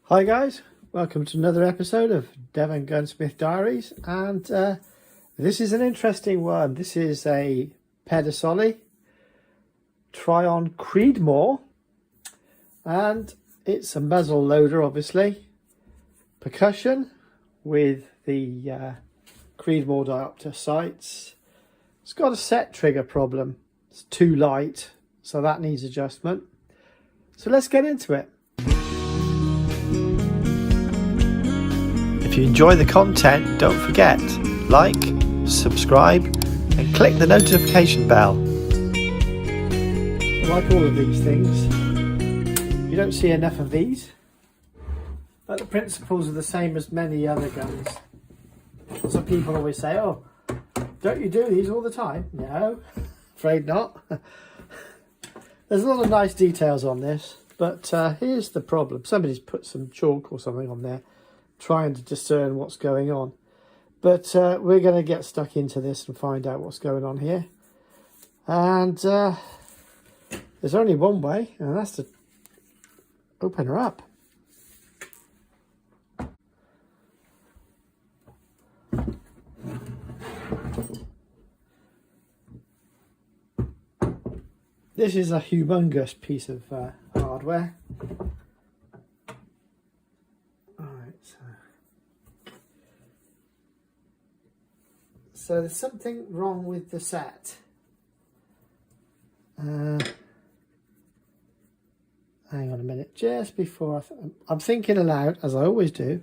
Hi guys, welcome to another episode of Devongunsmith Diaries, and this is an interesting one. This is a Pedersoli Tryon Creedmoor, and it's a muzzle loader, obviously, percussion with the Creedmoor diopter sights. It's got a set trigger problem. It's too light, so that needs adjustment. So let's get into it. If you enjoy the content, don't forget, like, subscribe and click the notification bell. Like all of these things, you don't see enough of these, but the principles are the same as many other guns. So people always say, oh, don't you do these all the time? No, afraid not. There's a lot of nice details on this, but here's the problem. Somebody's put some chalk or something on there trying to discern what's going on, but we're going to get stuck into this and find out what's going on here. And there's only one way, and that's to open her up. This is a humongous piece of hardware. So there's something wrong with the set. Hang on a minute, just before I'm thinking aloud, as I always do.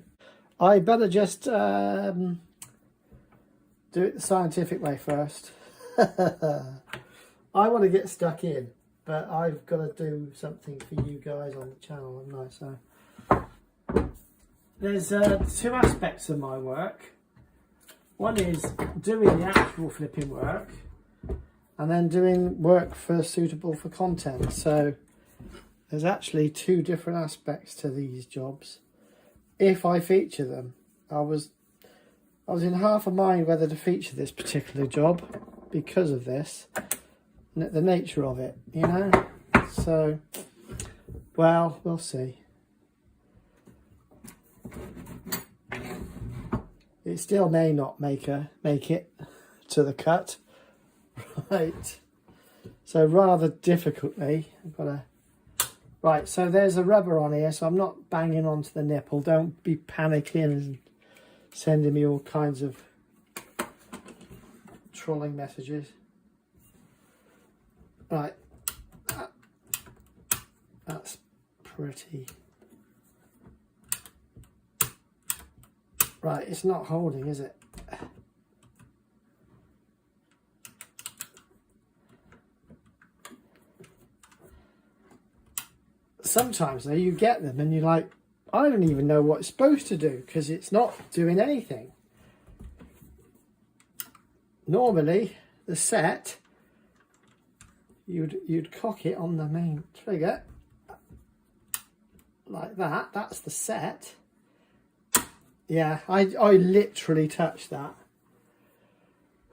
I better just do it the scientific way first. I want to get stuck in, but I've got to do something for you guys on the channel, haven't I? So there's two aspects of my work. One is doing the actual flipping work, and then doing work suitable for content. So there's actually two different aspects to these jobs. If I feature them, I was in half a mind whether to feature this particular job because of this, the nature of it, you know. So, well, we'll see. It still may not make it to the cut, right? So rather difficultly, I've got to. Right, so there's a rubber on here, so I'm not banging onto the nipple. Don't be panicking and sending me all kinds of trolling messages. Right, that's pretty. Right, it's not holding, is it? Sometimes though, you get them and you're like, I don't even know what it's supposed to do because it's not doing anything. Normally, the set, you'd cock it on the main trigger like that. That's the set. Yeah, I literally touched that.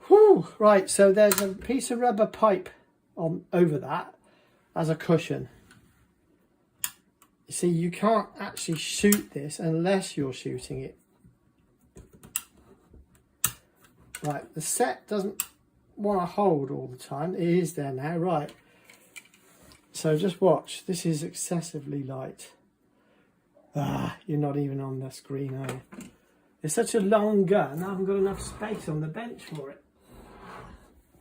Whew, right, so there's a piece of rubber pipe over that as a cushion. You see, you can't actually shoot this unless you're shooting it. Right, the set doesn't want to hold all the time. It is there now, right. So just watch, this is excessively light. Ah, you're not even on the screen, are you? It's such a long gun, I haven't got enough space on the bench for it.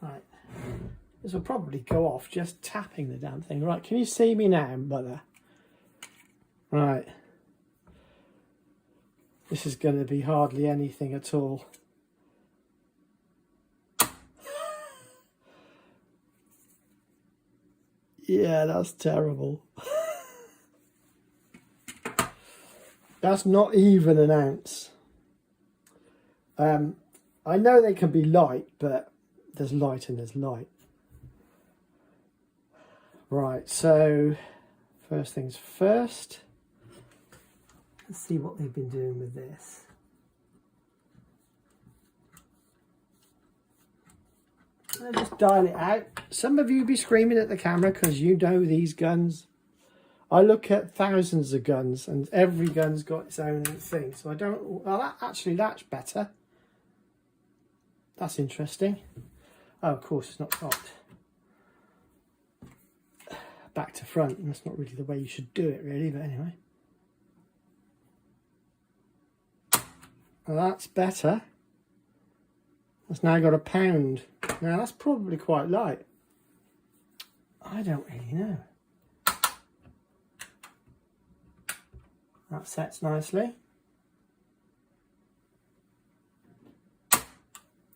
Right, this will probably go off just tapping the damn thing. Right, can you see me now, mother? Right. This is going to be hardly anything at all. Yeah, that's terrible. That's not even an ounce. I know they can be light, but there's light and there's light. Right, so first things first. Let's see what they've been doing with this. I'll just dial it out. Some of you be screaming at the camera because you know these guns I look at thousands of guns and every gun's got its own thing. So I don't, well, actually that's better. That's interesting. Oh, of course it's not cocked. Back to front, and that's not really the way you should do it really, but anyway. Well, that's better. It's now got a pound. Now that's probably quite light. I don't really know. That sets nicely.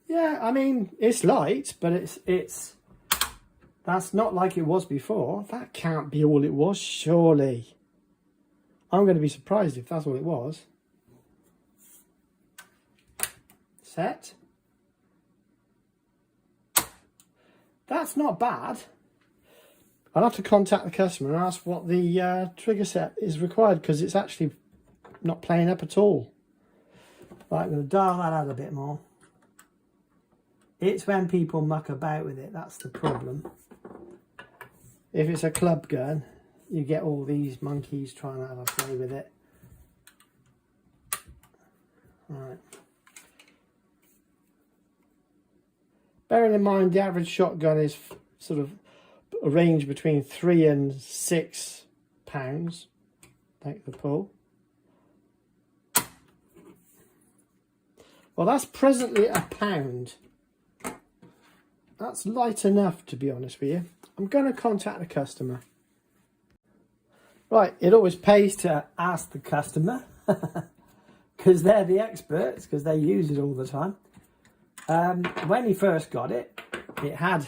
Yeah, I mean, it's light, but it's that's not like it was before. That can't be all it was, surely. I'm going to be surprised if that's all it was. Set. That's not bad. I'll have to contact the customer and ask what the trigger set is required, because it's actually not playing up at all. Right, I'm going to dial that out a bit more. It's when people muck about with it, that's the problem. If it's a club gun, you get all these monkeys trying to have a play with it. Right. Bearing in mind the average shotgun is sort of a range between 3 and 6 pounds. Take the pull. Well, that's presently a pound. That's light enough, to be honest with you. I'm going to contact the customer. Right, it always pays to ask the customer because they're the experts, because they use it all the time. When he first got it, it had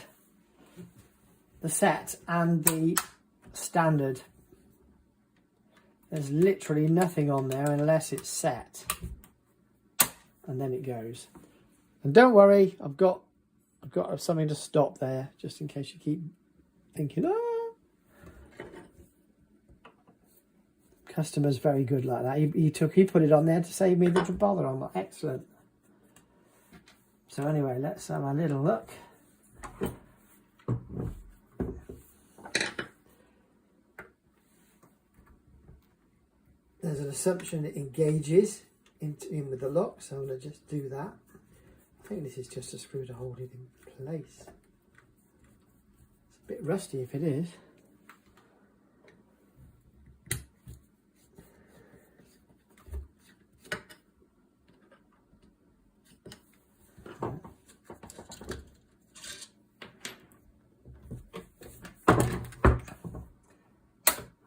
the set and the standard. There's literally nothing on there unless it's set, and then it goes. And don't worry, I've got something to stop there, just in case you keep thinking, ah. Customer's very good like that. He put it on there to save me the bother. I'm like, excellent. So anyway, let's have a little look. There's an assumption it engages in with the lock, so I'm going to just do that. I think this is just a screw to hold it in place. It's a bit rusty if it is.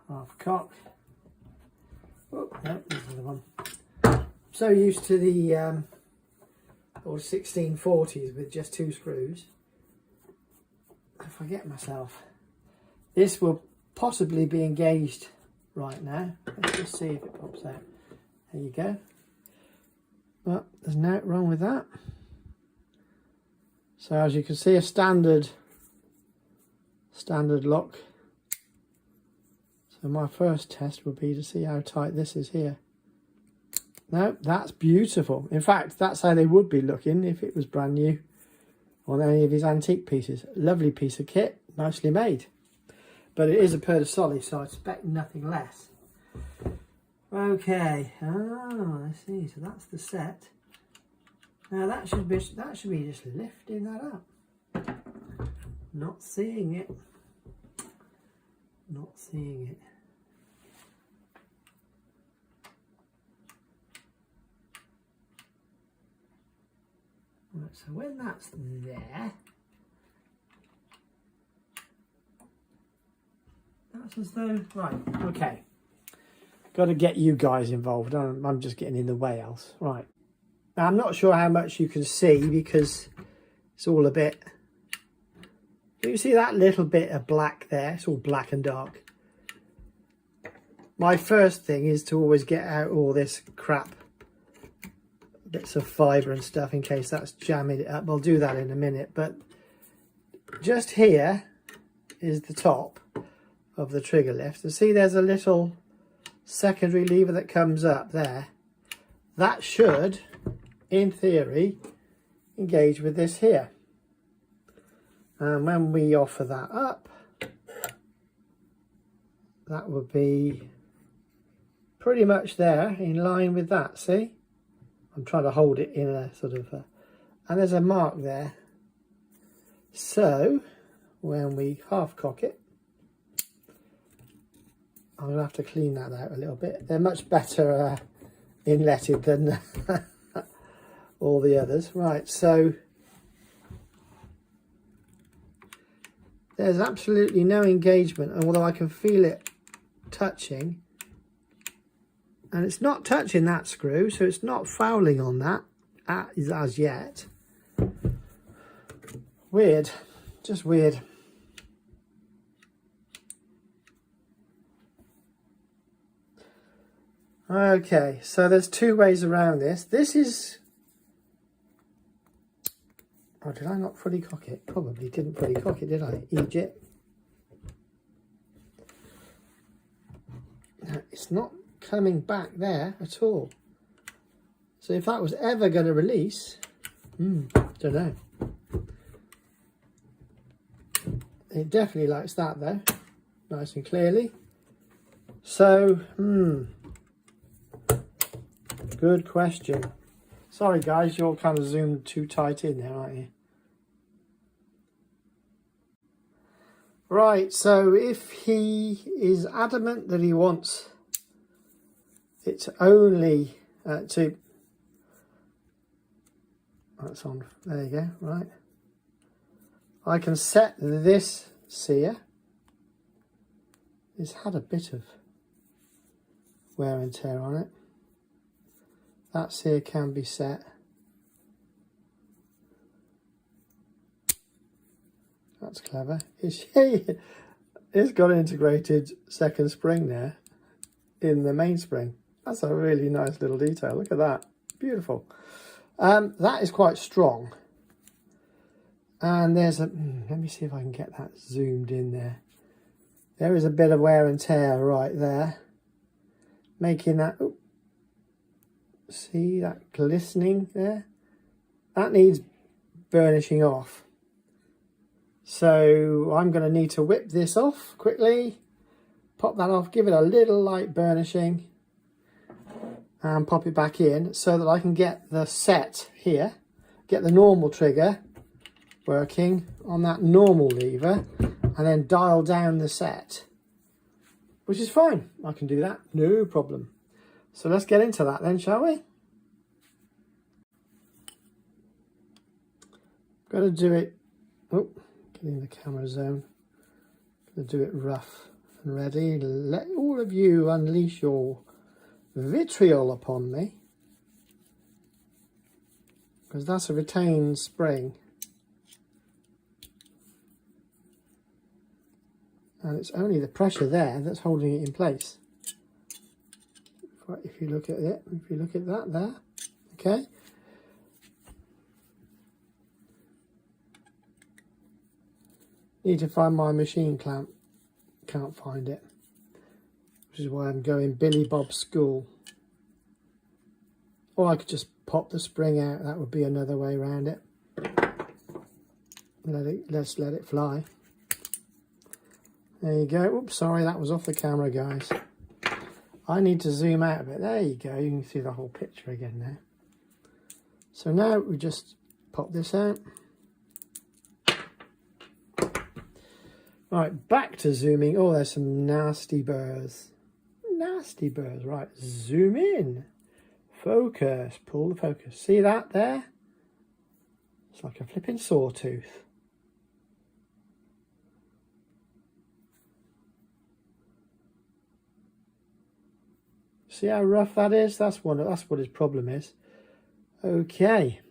Half cock. Oh, no, there's another one. I'm so used to the old 1640s with just 2 screws. I forget myself. This will possibly be engaged right now. Let's just see if it pops out. There you go. Well, there's nothing wrong with that. So as you can see, a standard lock. So my first test would be to see how tight this is here. No, that's beautiful. In fact, that's how they would be looking if it was brand new on any of his antique pieces. Lovely piece of kit, nicely made. But it is a Pedersoli, so I expect nothing less. Okay, I see. So that's the set. Now that should be just lifting that up. Not seeing it. Not seeing it. Right, so when that's there, that's as though, right, okay. Got to get you guys involved. I'm just getting in the way else. Right. Now I'm not sure how much you can see because it's all a bit, do you see that little bit of black there? It's all black and dark. My first thing is to always get out all this crap, bits of fibre and stuff, in case that's jamming it up. We'll do that in a minute, but just here is the top of the trigger lift. And see there's a little secondary lever that comes up there. That should, in theory, engage with this here. And when we offer that up, that would be pretty much there in line with that. See, I'm trying to hold it in a sort of and there's a mark there. So when we half cock it, I'm gonna have to clean that out a little bit. They're much better inletted than all the others. Right, so there's absolutely no engagement, and although I can feel it touching, and it's not touching that screw, so it's not fouling on that as yet. Weird, just weird. Okay, so there's two ways around this. This is... Oh, did I not fully cock it? Probably didn't fully cock it, did I? Egypt. No, it's not coming back there at all. So if that was ever going to release, don't know. It definitely likes that though, nice and clearly. So, good question. Sorry guys, you're kind of zoomed too tight in there, aren't you? Right, so if he is adamant that he wants it to only that's on, there you go, right. I can set this sear. It's had a bit of wear and tear on it. That sear can be set. That's clever. It's got an integrated second spring there in the mainspring. That's a really nice little detail. Look at that. Beautiful. That is quite strong. And there's a... let me see if I can get that zoomed in there. There is a bit of wear and tear right there. Making that... Ooh, see that glistening there? That needs burnishing off. So I'm going to need to whip this off quickly. Pop that off. Give it a little light burnishing. And pop it back in so that I can get the set here. Get the normal trigger working on that normal lever and then dial down the set, which is fine. I can do that, no problem. So let's get into that then, shall we? Got to do it, oh, getting the camera zone. Got to do it rough and ready. Let all of you unleash your vitriol upon me, because that's a retained spring. And it's only the pressure there that's holding it in place. If you look at it, if you look at that there, okay. Need to find my machine clamp, can't find it, which is why I'm going Billy Bob's school. Or I could just pop the spring out, that would be another way around it. Let's let it fly. There you go. Oops, sorry, that was off the camera, guys. I need to zoom out a bit. There you go. You can see the whole picture again now. So now we just pop this out. Right, back to zooming. Oh, there's some nasty burrs. Nasty burrs. Right, zoom in. Focus. Pull the focus. See that there? It's like a flipping sawtooth. See how rough that is? That's what his problem is. Okay.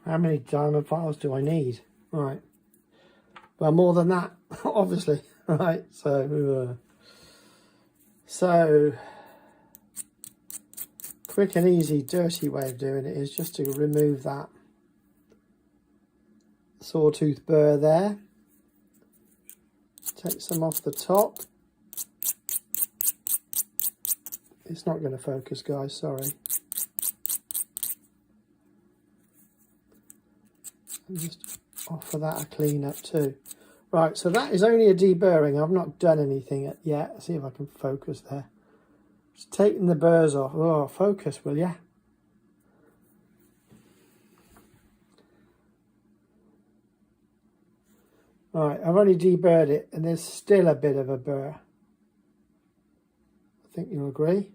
How many diamond files do I need? Right. Well, more than that, obviously. Right. So quick and easy, dirty way of doing it is just to remove that sawtooth burr there. Take some off the top. It's not going to focus, guys, sorry. And just offer that a clean up too. Right, so that is only a deburring. I've not done anything yet. Let's see if I can focus there. Just taking the burrs off. Oh, focus, will ya? Right, I've only deburred it and there's still a bit of a burr. I think you'll agree.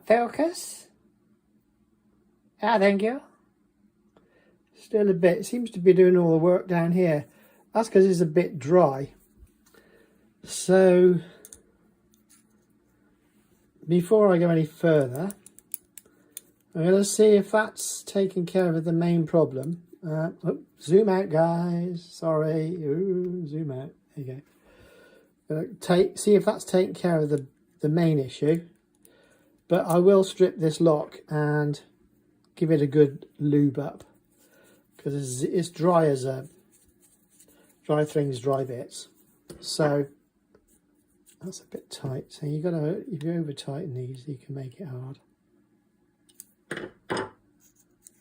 Focus. Ah, thank you. Still a bit. It seems to be doing all the work down here. That's because it's a bit dry. So, before I go any further, I'm going to see if that's taking care of the main problem. Zoom out, guys. Sorry. Ooh, zoom out. There you go. See if that's taking care of the main issue. But I will strip this lock and give it a good lube up, because it's dry as a dry things, dry bits. So that's a bit tight. So you got to, if you over tighten these, you can make it hard.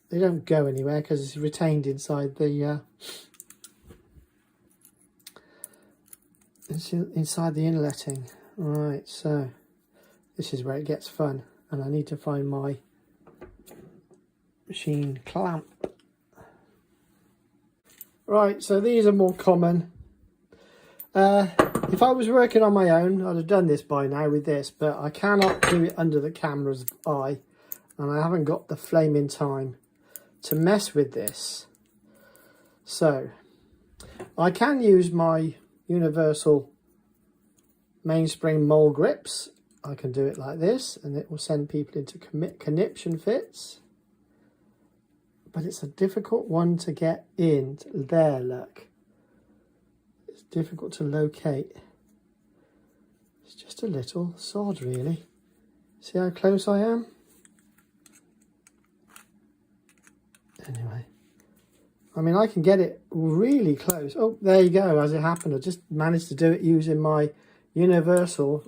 They don't go anywhere because it's retained inside the inside the inletting. Right, so this is where it gets fun, and I need to find my machine clamp. Right, so these are more common. If I was working on my own, I'd have done this by now with this, but I cannot do it under the camera's eye, and I haven't got the flaming time to mess with this. So I can use my universal mainspring mole grips. I can do it like this, and it will send people into conniption fits. But it's a difficult one to get in. There, look. It's difficult to locate. It's just a little sod, really. See how close I am? Anyway. I mean, I can get it really close. Oh, there you go. As it happened, I just managed to do it using my universal.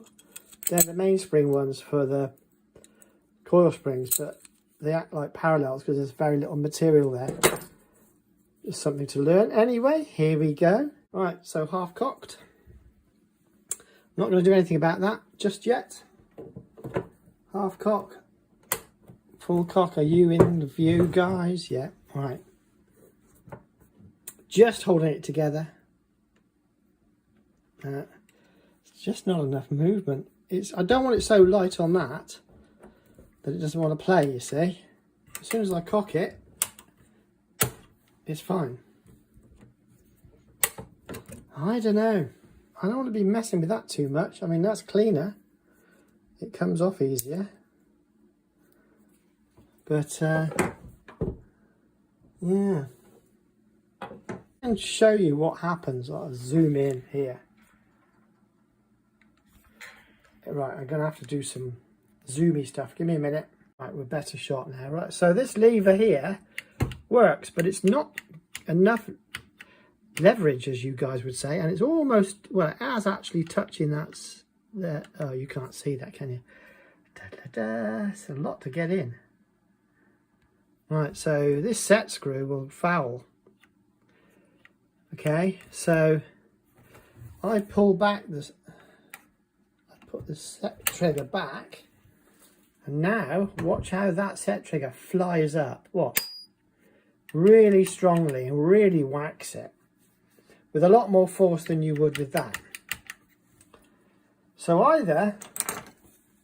They're the mainspring ones for the coil springs, but they act like parallels because there's very little material there. Just something to learn. Anyway, here we go. Right, so half cocked. I'm not going to do anything about that just yet. Half cock. Full cock. Are you in the view, guys? Yeah, right. Just holding it together. It's just not enough movement. I don't want it so light on that it doesn't want to play, you see. As soon as I cock it, it's fine. I don't know. I don't want to be messing with that too much. I mean, that's cleaner. It comes off easier. But, yeah. And show you what happens. I'll zoom in here. Right, I'm going to have to do some zoomy stuff. Give me a minute. Right, we're better shot now. Right, so this lever here works, but it's not enough leverage, as you guys would say, and it's almost, well, it has actually touching that's there. Oh, you can't see that, can you? It's a lot to get in. Right, so this set screw will foul. Okay, so I pull back this. Put the set trigger back, and now watch how that set trigger flies up. What? Really strongly, and really whacks it with a lot more force than you would with that. So either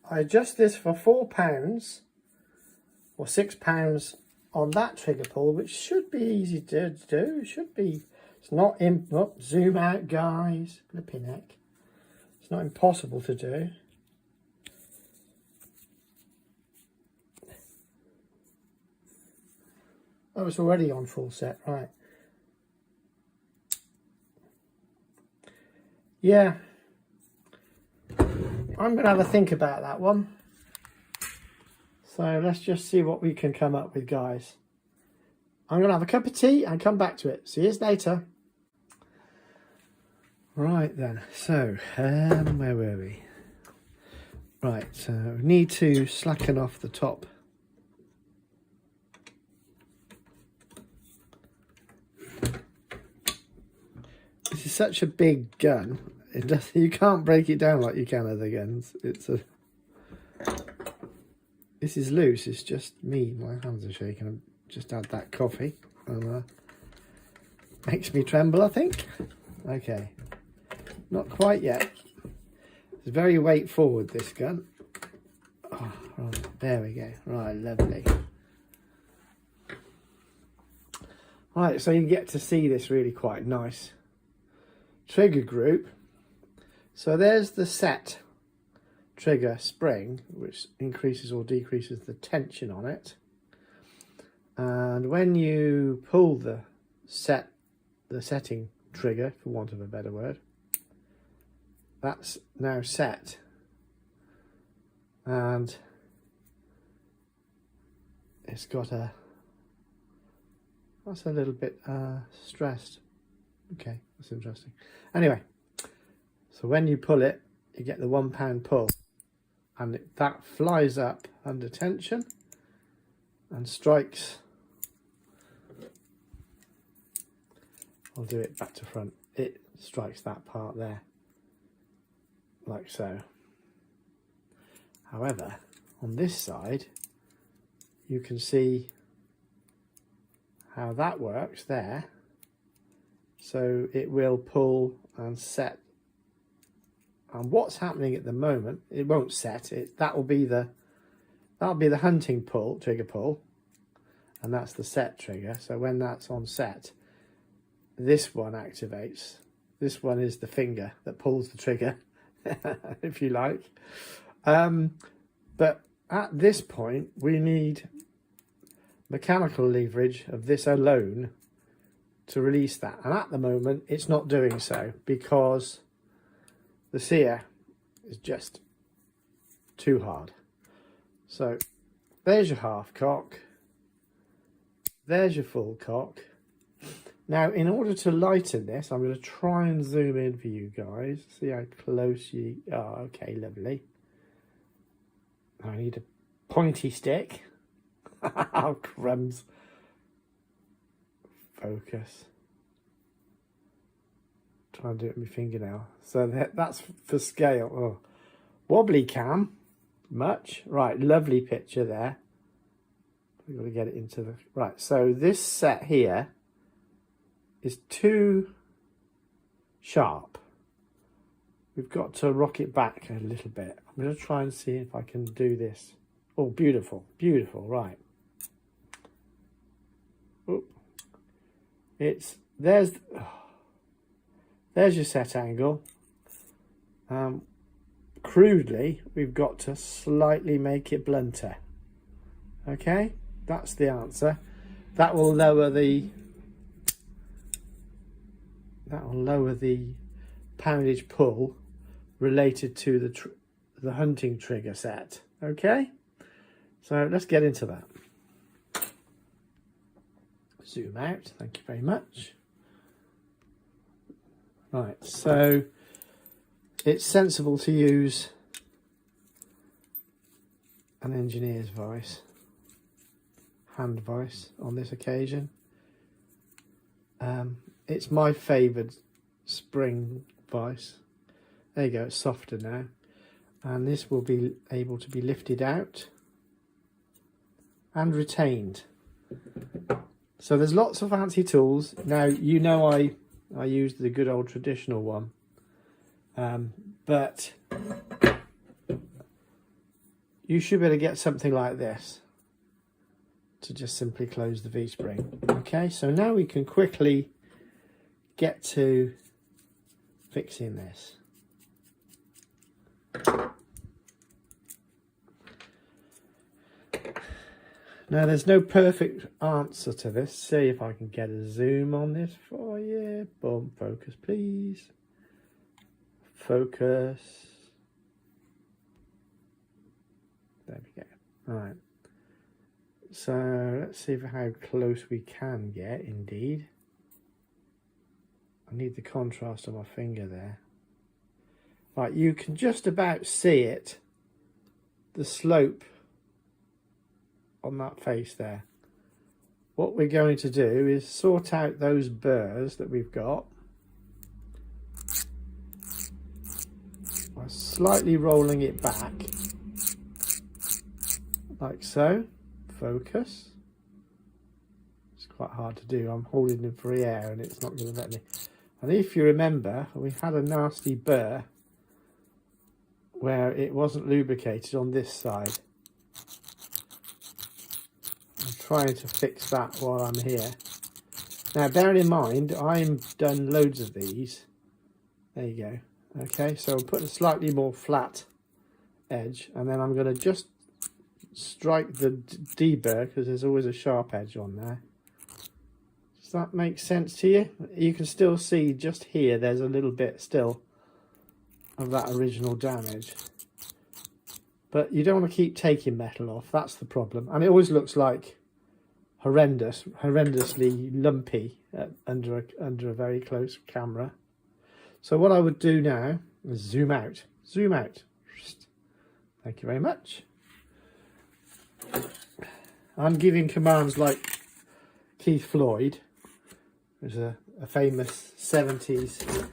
I adjust this for £4 or £6 on that trigger pull, which should be easy to do. Should be. It's not in. Oh, zoom out, guys. Flipping heck. Not impossible to do. Oh, it's already on full set, right. Yeah. I'm going to have a think about that one. So let's just see what we can come up with, guys. I'm going to have a cup of tea and come back to it. See you later. Right then, so where were we? Right, so we need to slacken off the top. This is such a big gun. It does, you can't break it down like you can other guns. This is loose. It's just me. My hands are shaking. I've just had that coffee, and makes me tremble, I think. Okay, not quite yet. It's very weight forward, this gun. Oh, right, there we go. Right, lovely. Right, so you get to see this really quite nice trigger group. So there's the set trigger spring, which increases or decreases the tension on it. And when you pull the setting trigger, for want of a better word, that's now set, and it's got that's a little bit stressed. Okay, that's interesting. Anyway, so when you pull it, you get the £1 pull, and that flies up under tension and strikes. I'll do it back to front. It strikes that part there, like so. However, on this side, you can see how that works there. So it will pull and set. And what's happening at the moment, it won't set. That'll be the hunting pull, trigger pull, and that's the set trigger. So when that's on set, this one activates. This one is the finger that pulls the trigger, if you like. But at this point, we need mechanical leverage of this alone to release that. And at the moment, it's not doing so because the Sear is just too hard. So there's your half cock. There's your full cock. Now, in order to lighten this, I'm going to try and zoom in for you guys. See how close you are. Okay, lovely. I need a pointy stick. Oh, crumbs. Focus. Try and do it with my fingernail. So that's for scale. Oh. Wobbly cam. Much. Right, lovely picture there. We've got to get it into the... Right, so this set here is too sharp. We've got to rock it back a little bit. I'm going to try and see if I can do this. Oh, beautiful, beautiful, right. Oop. There's your set angle. Crudely, we've got to slightly make it blunter. Okay, that's the answer. That will lower the poundage pull related to the hunting trigger set. Okay, so let's get into that. Zoom out, thank you very much. Right, so it's sensible to use an engineer's vice, hand vice on this occasion. It's my favoured spring vice. There you go, it's softer now. And this will be able to be lifted out and retained. So there's lots of fancy tools. Now, you know I used the good old traditional one. But you should be able to get something like this to just simply close the V-spring. Okay, so now we can quickly get to fixing this. Now, there's no perfect answer to this. See if I can get a zoom on this for you. Boom, focus, please. Focus. Right. So let's see how close we can get, indeed. I need the contrast of my finger there. Right, you can just about see it, the slope on that face there. What we're going to do is sort out those burrs that we've got by slightly rolling it back, like so. Focus. It's quite hard to do. I'm holding in free air and it's not going to let me. And if you remember, we had a nasty burr where it wasn't lubricated on this side. I'm trying to fix that while I'm here. Now, bearing in mind, I've done loads of these. There you go. Okay, so I'm putting a slightly more flat edge, and then I'm going to just strike the deburr because there's always a sharp edge on there. Does that make sense to you? You can still see just here there's a little bit still of that original damage, but you don't want to keep taking metal off. That's the problem, and it always looks like horrendously lumpy under a very close camera. So what I would do now is zoom out. Thank you very much. I'm giving commands like Keith Floyd, who's a famous 70s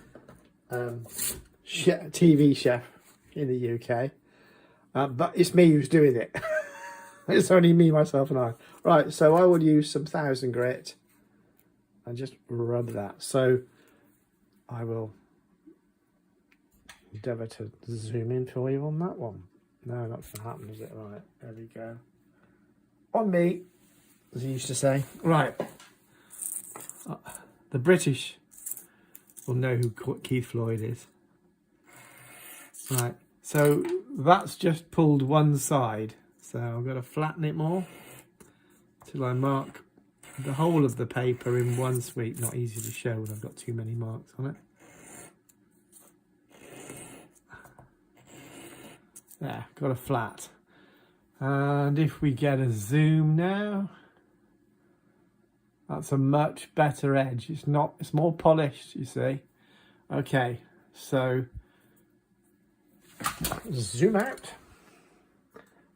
TV chef in the UK, but it's me who's doing it. It's only me, myself and I. Right, so I would use some 1000 grit and just rub that. So I will endeavour to zoom in for you on that one. No, not going to happen, is it? Right, there we go. On me, as he used to say. Right. The British will know who Keith Floyd is. Right, so that's just pulled one side. So I'm going to flatten it more till I mark the whole of the paper in one sweep. Not easy to show when I've got too many marks on it. There, got a flat. And if we get a zoom now, that's a much better edge. It's more polished, you see. Okay, so zoom out.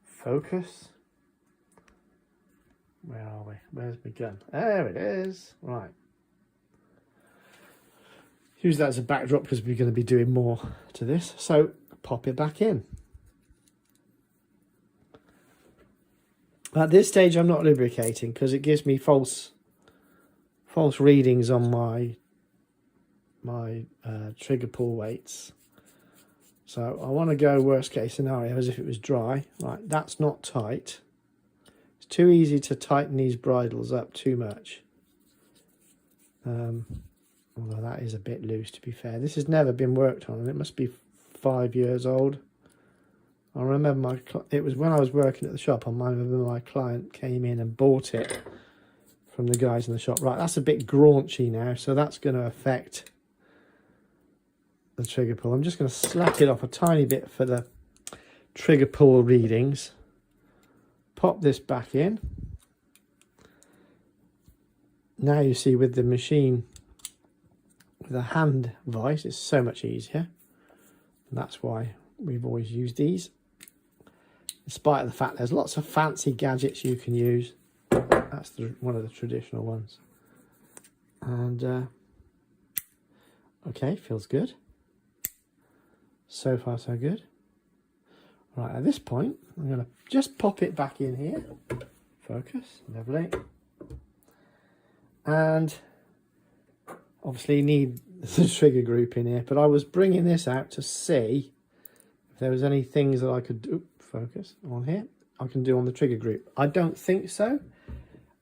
Focus. Where are we? Where's my gun? There it is. Right. Use that as a backdrop because we're going to be doing more to this. So pop it back in. At this stage, I'm not lubricating because it gives me false readings on my trigger pull weights. So I want to go worst case scenario as if it was dry. Right, that's not tight. It's too easy to tighten these bridles up too much. Although that is a bit loose, to be fair. This has never been worked on, and it must be 5 years old. I remember it was when I was working at the shop. I remember my client came in and bought it from the guys in the shop. Right, that's a bit graunchy now, so that's going to affect the trigger pull. I'm just going to slack it off a tiny bit for the trigger pull readings. Pop this back in. Now you see with the machine, with a hand vise, it's so much easier. And that's why we've always used these. In spite of the fact there's lots of fancy gadgets you can use. That's one of the traditional ones. And okay, feels good. So far so good. Right, at this point I'm going to just pop it back in here. Focus, lovely. And obviously you need the trigger group in here, but I was bringing this out to see if there was any things that I could do. Focus on here. I can do on the trigger group. I don't think so.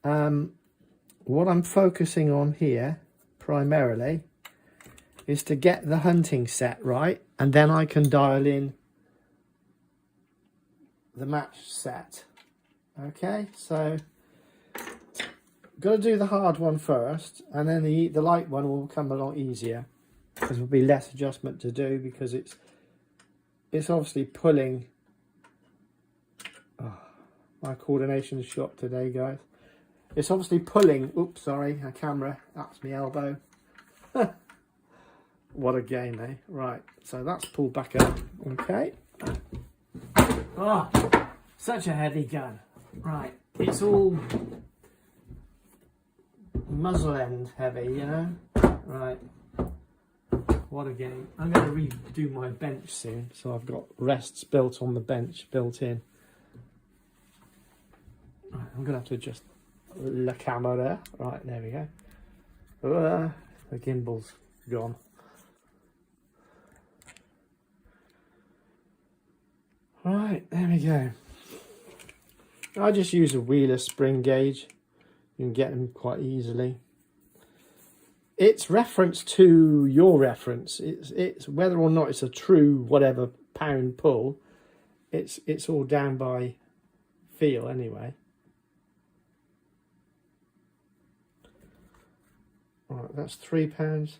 What I'm focusing on here primarily is to get the hunting set right, and then I can dial in the match set. Okay, so got to do the hard one first, and then the light one will come a lot easier because there'll be less adjustment to do because it's obviously pulling. Oh, My coordination shot today, guys. It's obviously pulling. Oops, sorry, a camera. That's my elbow. What a game, eh? Right, so that's pulled back up. Okay. Oh, such a heavy gun. Right, it's all muzzle end heavy, you know? Right. What a game. I'm going to redo my bench soon, so I've got rests built on the bench, built in. Right, I'm going to have to adjust the camera. Right, there we go. The gimbal's gone. Right, there we go. I just use a wheeler spring gauge. You can get them quite easily. It's reference to your reference. It's whether or not it's a true whatever pound pull. It's all down by feel anyway. Right, that's £3.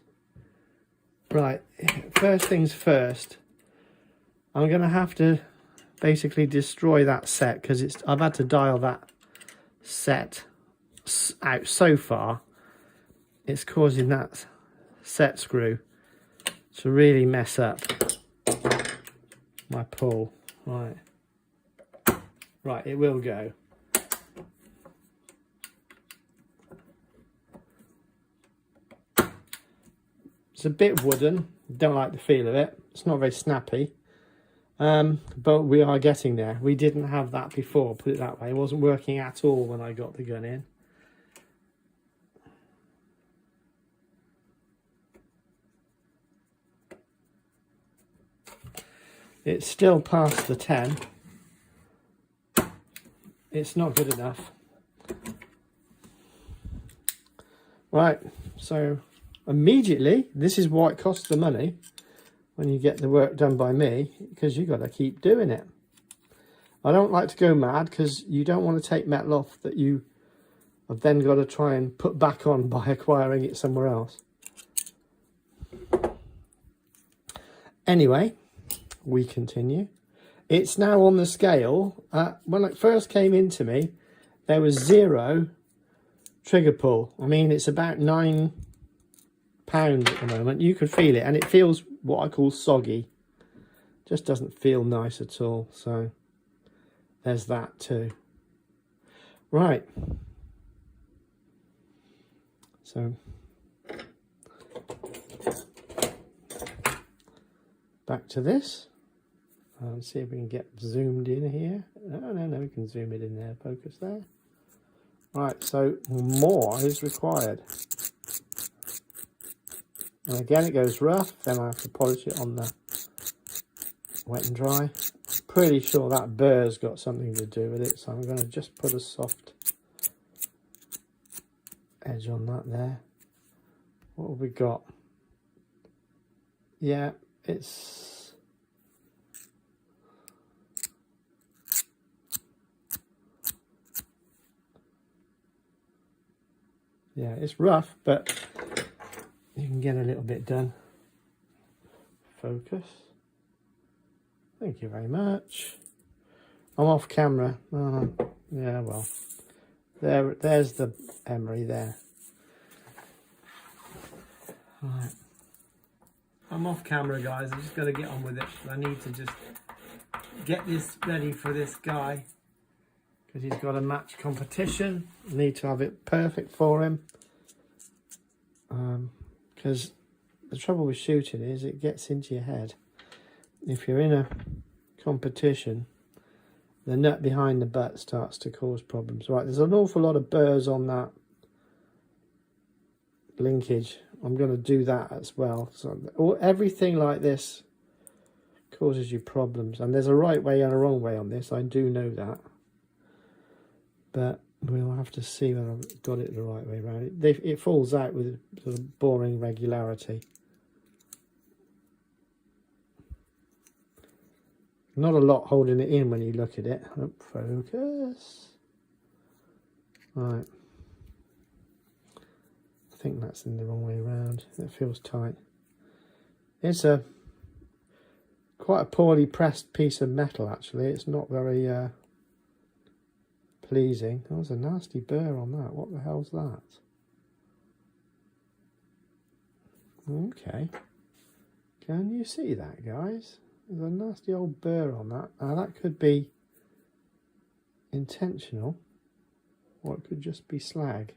Right, first things first. I'm going to have to basically destroy that set because I've had to dial that set out so far. It's causing that set screw to really mess up my pull. Right, it will go. It's a bit wooden. Don't like the feel of it. It's not very snappy. But we are getting there. We didn't have that before, put it that way. It wasn't working at all when I got the gun in. It's still past the 10. It's not good enough. Right, so immediately, this is why it costs the money when you get the work done by me, because you've got to keep doing it. I don't like to go mad because you don't want to take metal off that you have then got to try and put back on by acquiring it somewhere else. Anyway, we continue. It's now on the scale. When it first came into me, there was 0 trigger pull. I mean, it's about £9 at the moment. You could feel it, and it feels what I call soggy. Just doesn't feel nice at all. So there's that too. Right. So back to this. See if we can get zoomed in here. No, we can zoom it in there. Focus there. Right, so more is required. And again, it goes rough. Then I have to polish it on the wet and dry. Pretty sure that burr's got something to do with it. So I'm going to just put a soft edge on that there. What have we got? Yeah, it's... yeah, it's rough, but you can get a little bit done. Focus. Thank you very much. I'm off camera. Yeah, well, there's the emery there. Right. I'm off camera, guys. I'm just going to get on with it. I need to just get this ready for this guy because he's got a match competition. I need to have it perfect for him. Because the trouble with shooting is it gets into your head. If you're in a competition, the nut behind the butt starts to cause problems. Right, there's an awful lot of burrs on that linkage. I'm going to do that as well. So everything like this causes you problems. And there's a right way and a wrong way on this. I do know that. But we'll have to see whether I've got it the right way around. It falls out with sort of boring regularity. Not a lot holding it in when you look at it. Oh, focus. Right. I think that's in the wrong way around. It feels tight. It's quite a poorly pressed piece of metal, actually. It's not very pleasing. That was a nasty burr on that. What the hell's that? Okay. Can you see that, guys? There's a nasty old burr on that. Now that could be intentional, or it could just be slag.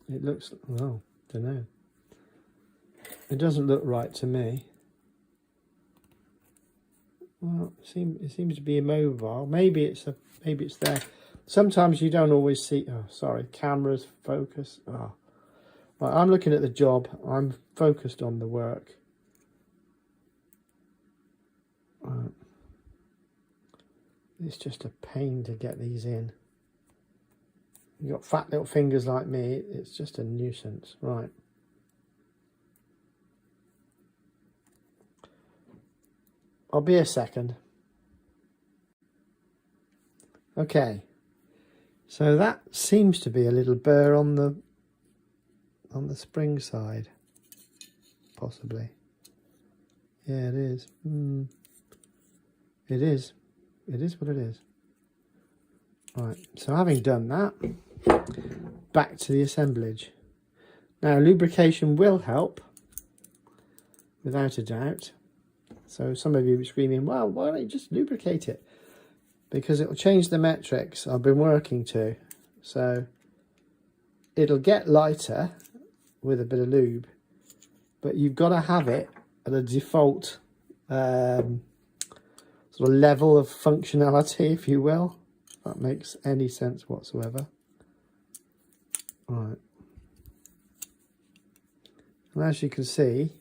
It looks, well, don't know. It doesn't look right to me. Well, it seems to be immobile. Maybe it's there. Sometimes you don't always see. Oh, sorry, cameras focus. Oh, right, I'm looking at the job. I'm focused on the work. Right. It's just a pain to get these in. You've got fat little fingers like me. It's just a nuisance. Right. I'll be a second. Okay. So that seems to be a little burr on the spring side. Possibly. Yeah, it is. It is. It is what it is. Right. So having done that, back to the assemblage. Now, lubrication will help, without a doubt. So some of you are screaming, well, why don't you just lubricate it? Because it will change the metrics I've been working to. So it'll get lighter with a bit of lube, but you've got to have it at a default sort of level of functionality, if you will. If that makes any sense whatsoever. Right. And as you can see,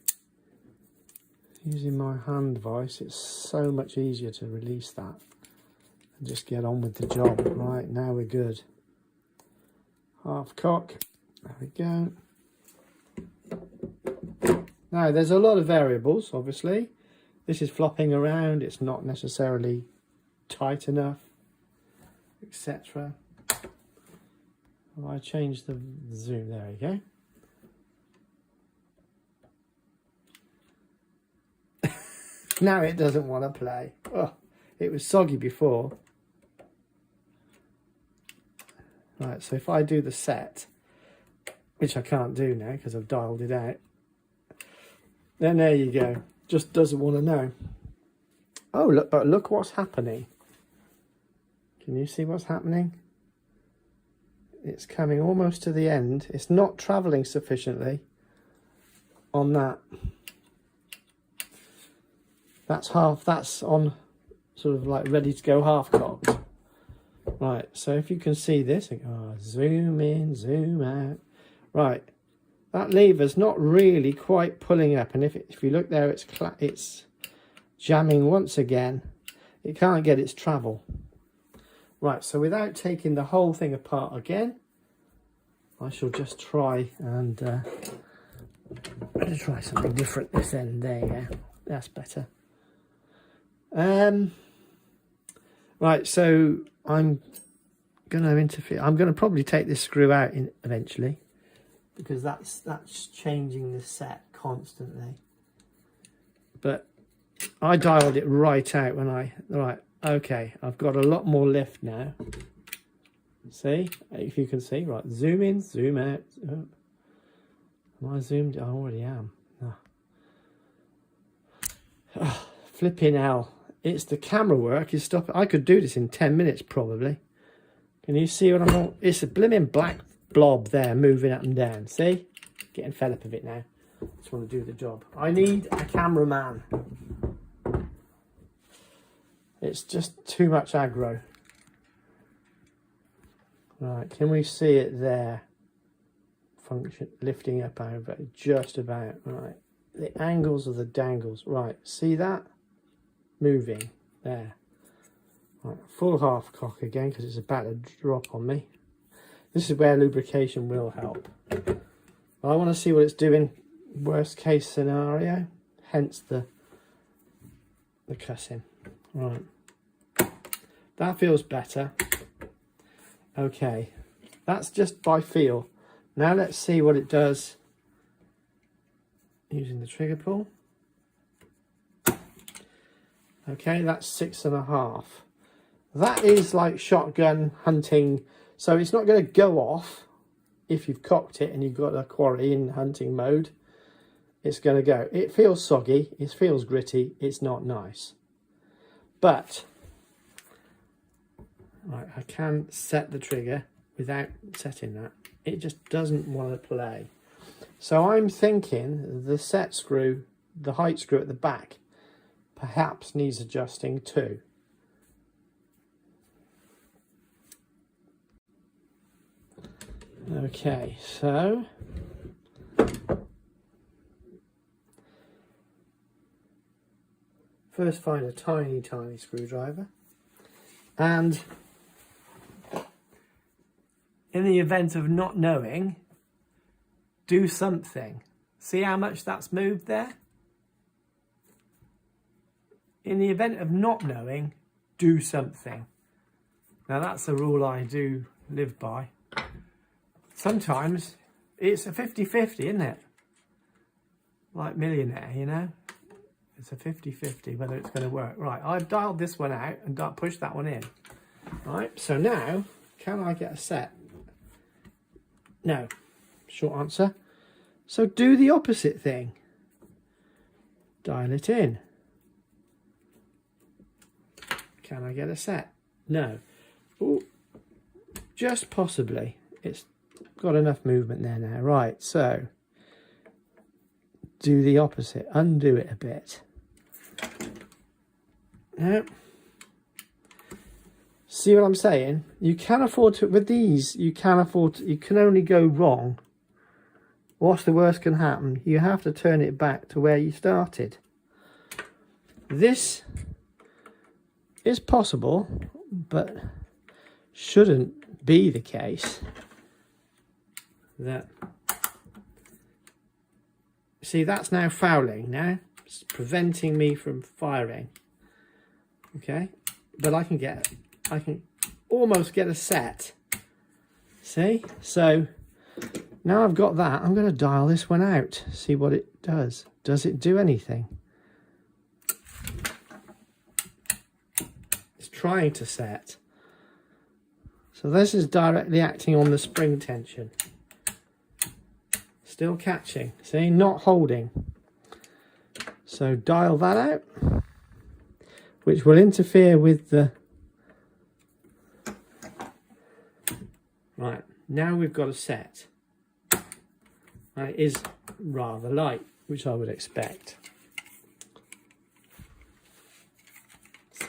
using my hand vice, it's so much easier to release that and just get on with the job. Right, now we're good. Half cock. There we go. Now, there's a lot of variables, obviously. This is flopping around. It's not necessarily tight enough, etc. Well, I changed the zoom. There we go. Now it doesn't want to play. Oh, it was soggy before. Right, so if I do the set, which I can't do now because I've dialed it out, then there you go. Just doesn't want to know. Oh, look, but look what's happening. Can you see what's happening? It's coming almost to the end. It's not travelling sufficiently on that. That's on sort of like ready to go half cocked. Right, so if you can see this, zoom in, zoom out. Right, that lever's not really quite pulling up, and if you look there, it's jamming once again. It can't get its travel. Right, so without taking the whole thing apart again, I shall just try and try something different this end. There you go. That's better. Right, so I'm going to interfere. I'm going to probably take this screw out eventually, because that's changing the set constantly. But I dialed it right out when right, okay, I've got a lot more lift now. See, if you can see, right, zoom in, zoom out. Oh. Am I zoomed? I already am. Oh, flipping hell. It's the camera work is stopping. I could do this in 10 minutes probably. Can you see what I'm on? It's a blimmin' black blob there moving up and down. See? Getting fed up of it now. Just want to do the job. I need a cameraman. It's just too much aggro. Right, can we see it there? Function lifting up over just about. Right. The angles of the dangles. Right, see that? Moving there. Right, full half cock again because it's about to drop on me. This is where lubrication will help. I want to see what it's doing worst case scenario, hence the cussing. Right, that feels better. Okay, that's just by feel. Now let's see what it does using the trigger pull. Okay, that's 6.5. That is like shotgun hunting, so it's not going to go off if you've cocked it and you've got a quarry in hunting mode. It's going to go. It feels soggy, it feels gritty, it's not nice. But right, I can set the trigger without setting that. It just doesn't want to play. So I'm thinking the set screw, the height screw at the back, perhaps needs adjusting too. Okay, so first find a tiny screwdriver, and in the event of not knowing, do something. See how much that's moved there? In the event of not knowing, do something. Now that's a rule I do live by. Sometimes it's a 50-50, isn't it? Like Millionaire, you know? It's a 50-50 whether it's going to work. Right, I've dialed this one out and pushed that one in. Right, so now, can I get a set? No. Short answer. So do the opposite thing. Dial it in. Can I get a set? No. Ooh, just possibly. It's got enough movement there now. Right, so do the opposite. Undo it a bit. No. See what I'm saying? You can afford to, with these, you can only go wrong. What's the worst can happen? You have to turn it back to where you started. This is possible, but shouldn't be the case. That, see, that's now fouling now. It's preventing me from firing. Okay, but I can almost get a set. See? So now I've got that, I'm going to dial this one out, see what it does. Does it do anything? It's trying to set. So this is directly acting on the spring tension. Still catching, see, not holding. So dial that out, which will interfere with the... Right, now we've got a set. And it is rather light, which I would expect. So,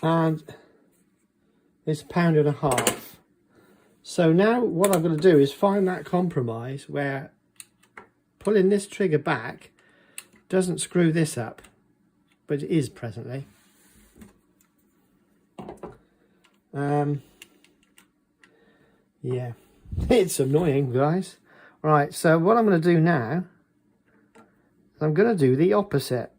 and it's £1.50. So now what I'm going to do is find that compromise where pulling this trigger back doesn't screw this up, but it is presently. Yeah, it's annoying, guys. Right, so what I'm going to do now is I'm going to do the opposite.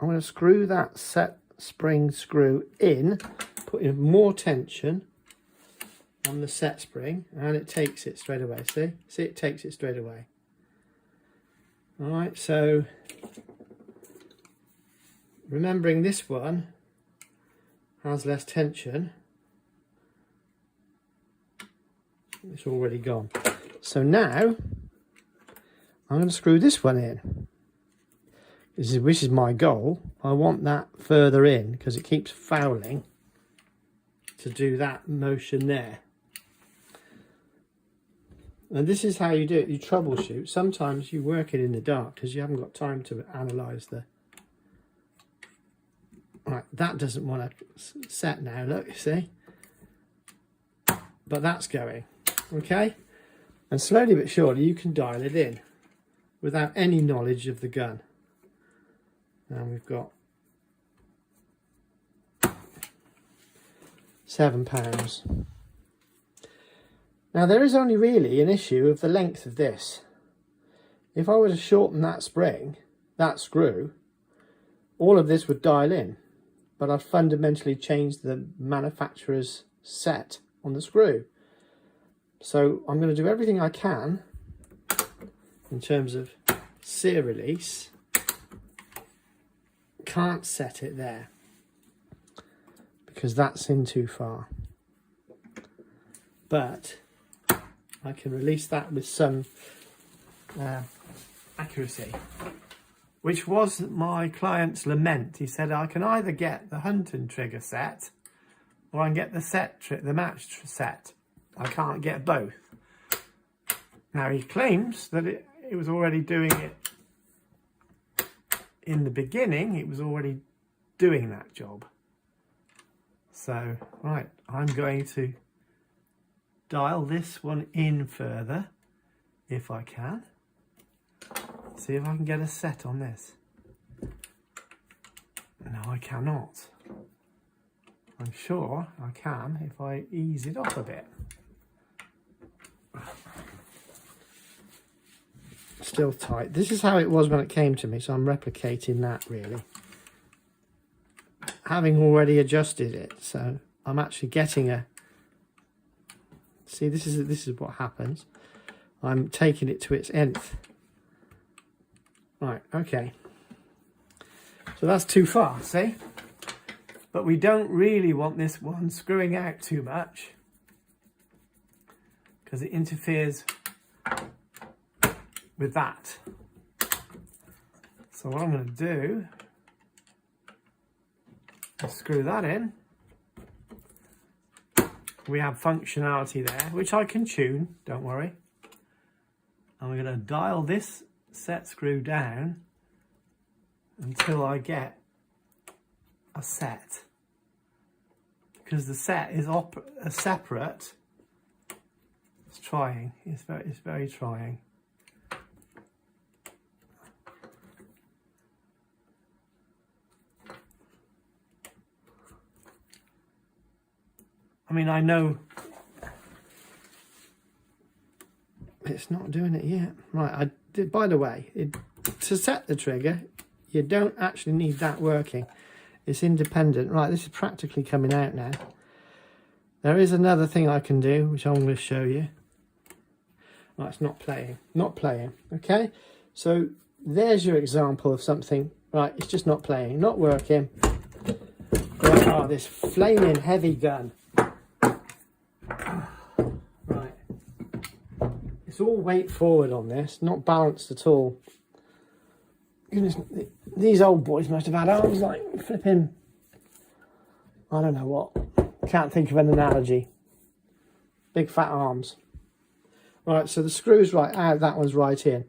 I'm going to screw that set spring screw in, putting more tension on the set spring, and it takes it straight away. See, it takes it straight away. All right, so remembering this one has less tension. It's already gone. So now I'm going to screw this one in. Which is my goal. I want that further in because it keeps fouling to do that motion there. And this is how you do it. You troubleshoot. Sometimes you work it in the dark because you haven't got time to analyse the... Right, that doesn't want to set now, look, you see? But that's going, okay? And slowly but surely you can dial it in without any knowledge of the gun. And we've got £7. Now there is only really an issue of the length of this. If I were to shorten that spring, that screw, all of this would dial in, but I've fundamentally changed the manufacturer's set on the screw. So I'm going to do everything I can in terms of Sear release. Can't set it there because that's in too far, but I can release that with some accuracy, which was my client's lament. He said I can either get the hunting trigger set or I can get the match set. I can't get both. Now he claims that it was already doing it in the beginning. It was already doing that job. So right, I'm going to dial this one in further if I can. See if I can get a set on this. No, I cannot. I'm sure I can if I ease it off a bit. Still tight. This is how it was when it came to me, so I'm replicating that really. Having already adjusted it, so I'm actually getting a... See, this is what happens. I'm taking it to its nth. Right, okay. So that's too far, see? But we don't really want this one screwing out too much because it interferes with that. So what I'm going to do is screw that in. We have functionality there, which I can tune, don't worry. And we're going to dial this set screw down until I get a set, because the set is a separate. It's trying. It's very trying. I mean, I know it's not doing it yet. Right, I did. By the way, to set the trigger, you don't actually need that working. It's independent. Right, this is practically coming out now. There is another thing I can do, which I'm going to show you. Right, it's not playing. Not playing. Okay, so there's your example of something. Right, it's just not playing, not working. Right, oh, this flaming heavy gun. Right, it's all weight forward on this, not balanced at all. Goodness, these old boys must have had arms like flipping, I don't know what, can't think of an analogy. Big fat arms. Right, so the screw's right out, that one's right in.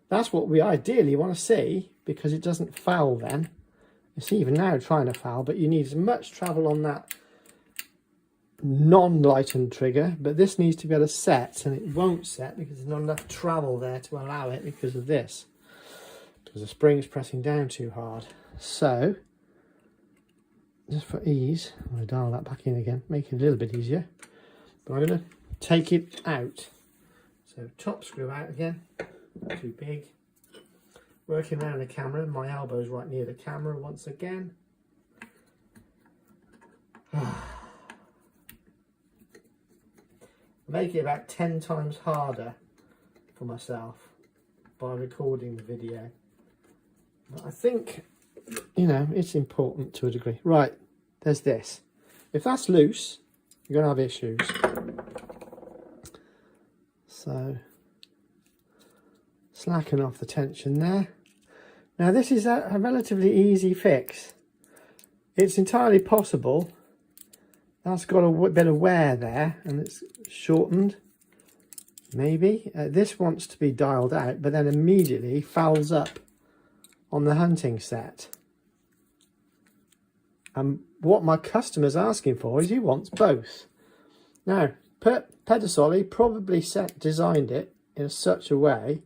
That's what we ideally want to see, because it doesn't foul then. It's even now trying to foul, but you need as much travel on that non-lightened trigger, but this needs to be able to set, and it won't set because there's not enough travel there to allow it because of this. Because the spring's pressing down too hard. So, just for ease, I'm going to dial that back in again, make it a little bit easier. But I'm going to take it out. So top screw out again, not too big. Working around the camera, my elbow's right near the camera once again. Make it about 10 times harder for myself by recording the video. But I think, you know, it's important to a degree. Right, there's this. If that's loose, you're going to have issues. So, slacken off the tension there. Now this is a relatively easy fix. It's entirely possible that's got a bit of wear there and it's shortened, maybe. This wants to be dialed out, but then immediately fouls up on the hunting set. And what my customer's asking for is he wants both. Now, Pedersoli probably designed it in such a way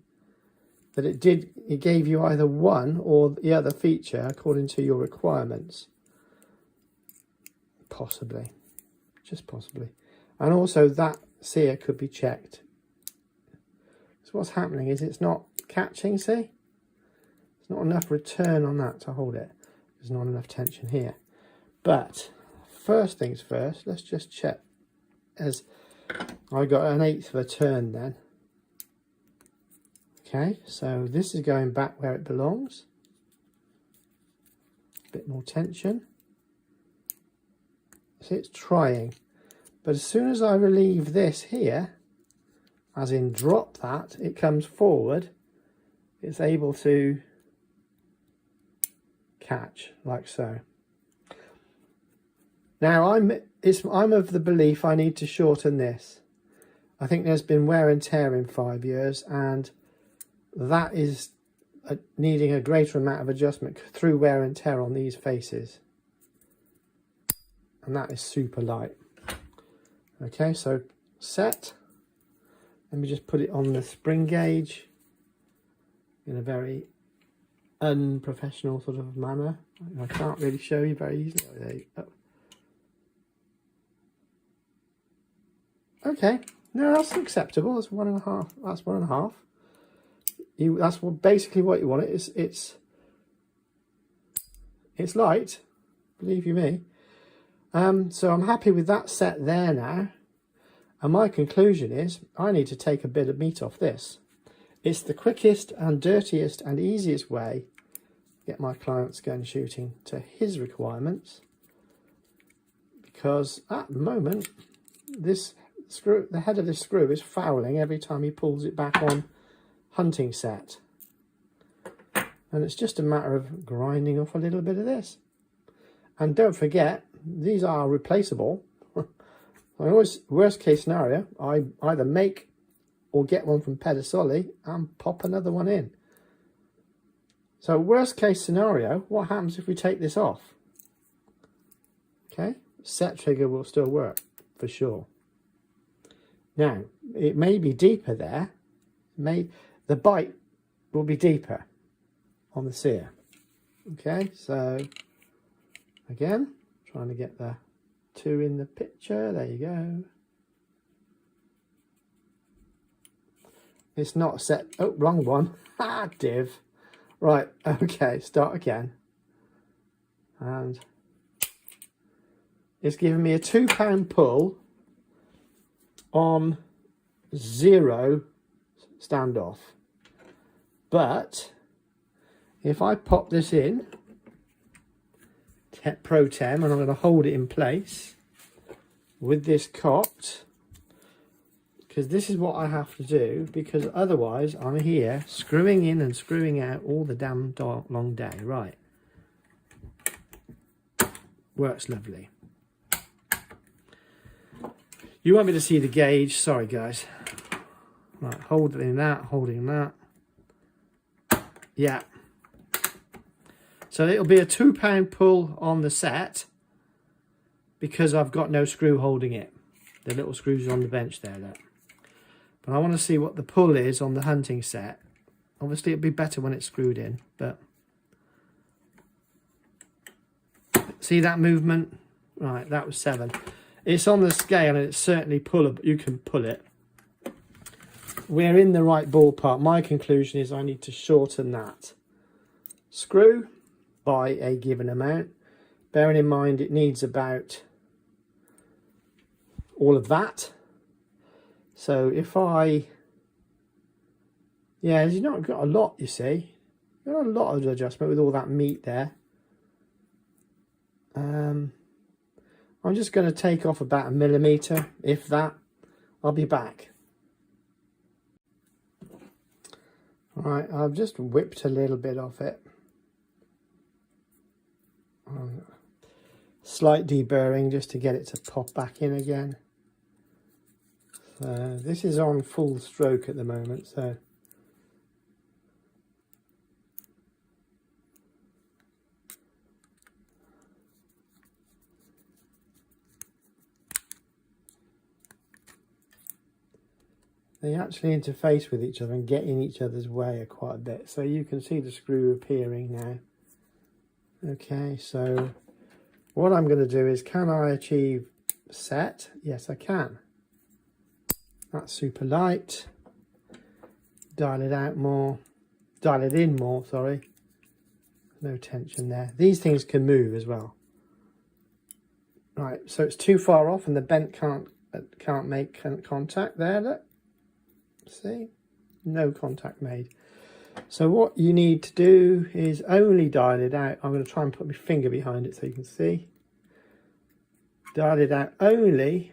that it gave you either one or the other feature according to your requirements. Possibly, just possibly. And also that sear could be checked. So what's happening is it's not catching, see? There's not enough return on that to hold it. There's not enough tension here. But first things first, let's just check as I got 1/8 of a turn then. Okay, so this is going back where it belongs. A bit more tension. See, it's trying, but as soon as I relieve this here, as in drop that, it comes forward. It's able to catch like so. Now I'm of the belief I need to shorten this. I think there's been wear and tear in 5 years, and that is needing a greater amount of adjustment through wear and tear on these faces. And that is super light. Okay, so set. Let me just put it on the spring gauge in a very unprofessional sort of manner. I can't really show you very easily. Oh, there you go. Okay, no, that's acceptable. That's 1.5. That's 1.5. That's basically what you want. It's light, believe you me. So I'm happy with that set there now. And my conclusion is I need to take a bit of meat off this. It's the quickest and dirtiest and easiest way to get my client's gun shooting to his requirements. Because at the moment, this screw, the head of this screw is fouling every time he pulls it back on hunting set. And it's just a matter of grinding off a little bit of this. And don't forget, these are replaceable. I always, worst case scenario, I either make or get one from Pedersoli and pop another one in. So worst case scenario, what happens if we take this off? Okay, set trigger will still work for sure. Now, it may be deeper there. The bite will be deeper on the Sear. Okay, so again, trying to get the 2 in the picture. There you go. It's not set. Oh, wrong one. Ah, div. Right, okay, start again. And it's giving me a £2 pull on 0 standoff. But if I pop this in, Pro 10, and I'm going to hold it in place with this cocked, because this is what I have to do, because otherwise I'm here screwing in and screwing out all the damn long day. Right, works lovely. You want me to see the gauge? Sorry guys. Right, holding that. Yeah. So it'll be a £2 pull on the set because I've got no screw holding it. The little screws are on the bench there, look. But I want to see what the pull is on the hunting set. Obviously it'd be better when it's screwed in, but see that movement? Right, that was 7. It's on the scale and it's certainly pullable. You can pull it. We're in the right ballpark. My conclusion is I need to shorten that screw by a given amount, bearing in mind it needs about all of that. So if I, yeah, you've not got a lot, you see, you've got a lot of adjustment with all that meat there. I'm just going to take off about 1 millimetre, if that. I'll be back. Right, I've just whipped a little bit off it. Slight deburring just to get it to pop back in again. So this is on full stroke at the moment, so they actually interface with each other and get in each other's way quite a bit. So you can see the screw appearing now. Okay, so what I'm going to do is, can I achieve set? Yes, I can. That's super light. Dial it out more. Dial it in more, sorry. No tension there. These things can move as well. Right, so it's too far off and the bent can't but can't make contact there, look. See? No contact made. So what you need to do is only dial it out. I'm going to try and put my finger behind it so you can see. Dial it out only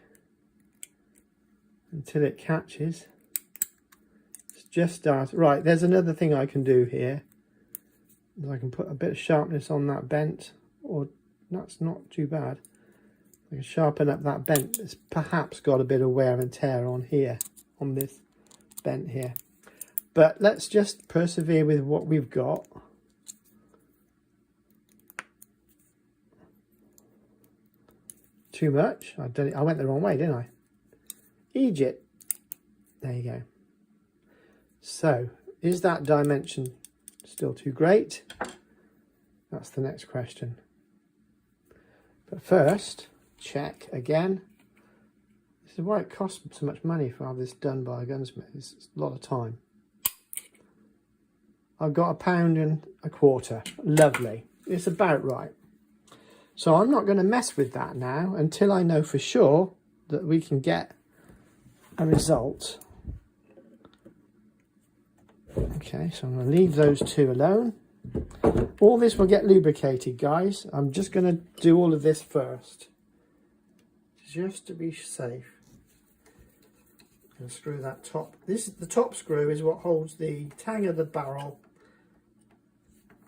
until it catches. It's just started. Right, there's another thing I can do here. I can put a bit of sharpness on that bent, or that's not too bad. I can sharpen up that bent. It's perhaps got a bit of wear and tear on here, on this bent here. But let's just persevere with what we've got. Too much? I went the wrong way, didn't I? Egypt. There you go. So, is that dimension still too great? That's the next question. But first, check again. This is why it costs so much money to have this done by a gunsmith. It's a lot of time. I've got £1.25. Lovely. It's about right. So I'm not going to mess with that now until I know for sure that we can get a result. Okay, so I'm going to leave those two alone. All this will get lubricated, guys. I'm just going to do all of this first, just to be safe. And screw that top. The top screw is what holds the tang of the barrel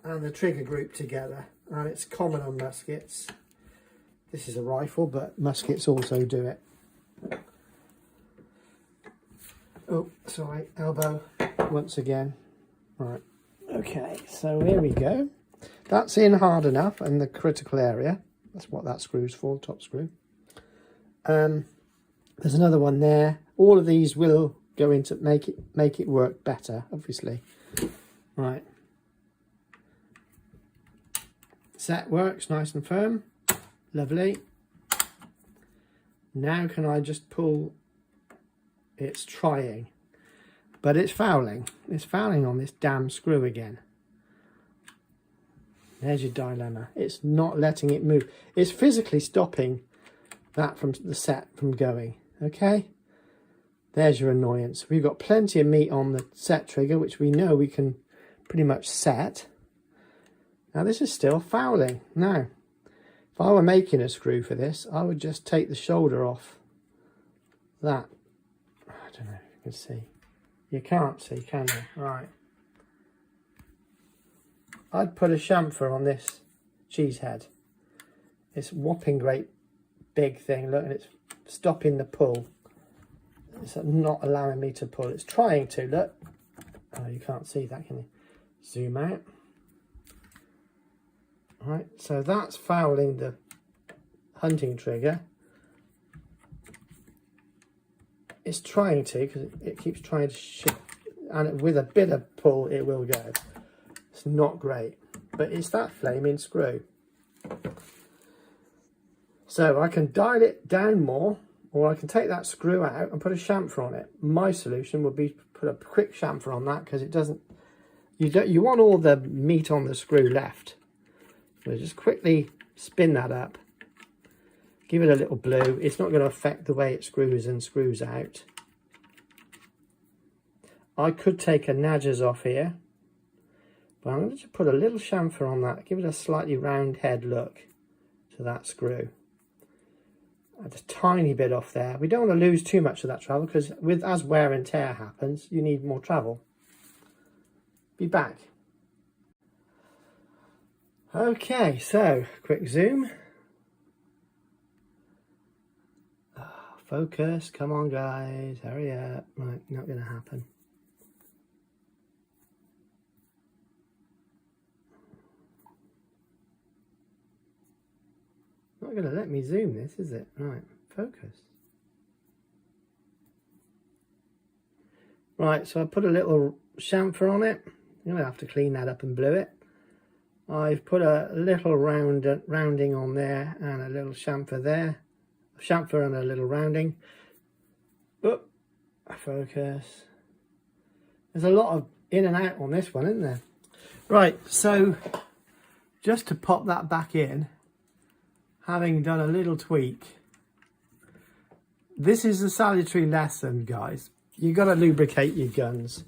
and the trigger group together, and it's common on muskets. This is a rifle, but muskets also do it. Oh, sorry, elbow once again. Right, okay, so here we go. That's in hard enough in the critical area. That's what that screw's for, top screw. There's another one there. All of these will go into make it work better, obviously. Right. Set works nice and firm. Lovely. Now can I just pull? It's trying, but it's fouling. It's fouling on this damn screw again. There's your dilemma. It's not letting it move. It's physically stopping that from the set from going. Okay. There's your annoyance. We've got plenty of meat on the set trigger, which we know we can pretty much set. Now this is still fouling. Now, if I were making a screw for this, I would just take the shoulder off that. I don't know if you can see. You can't see, can you? Right. I'd put a chamfer on this cheese head. It's whopping great big thing. Look, and it's stopping the pull. It's not allowing me to pull. It's trying to, look. Oh, you can't see that, can you? Zoom out. Right, so that's fouling the hunting trigger. It's trying to, because it keeps trying to shift, and with a bit of pull it will go. It's not great, but it's that flaming screw. So I can dial it down more, or I can take that screw out and put a chamfer on it. My solution would be to put a quick chamfer on that, because it doesn't, you want all the meat on the screw left. So just quickly spin that up, give it a little blow. It's not going to affect the way it screws and screws out. I could take a nudges off here, but I'm going to just put a little chamfer on that, give it a slightly round head look to that screw. Add a tiny bit off there. We don't want to lose too much of that travel, because as wear and tear happens, you need more travel. Be back. Okay, so quick zoom. Focus, come on guys, hurry up. Right, not going to happen. Not going to let me zoom this, is it? Right, focus. Right, so I put a little chamfer on it. I'm going to have to clean that up and blue it. I've put a little rounding on there and a little chamfer there. Chamfer and a little rounding. Oh, focus. There's a lot of in and out on this one, isn't there? Right, so just to pop that back in, having done a little tweak, This is a salutary lesson, guys. You got to lubricate your guns.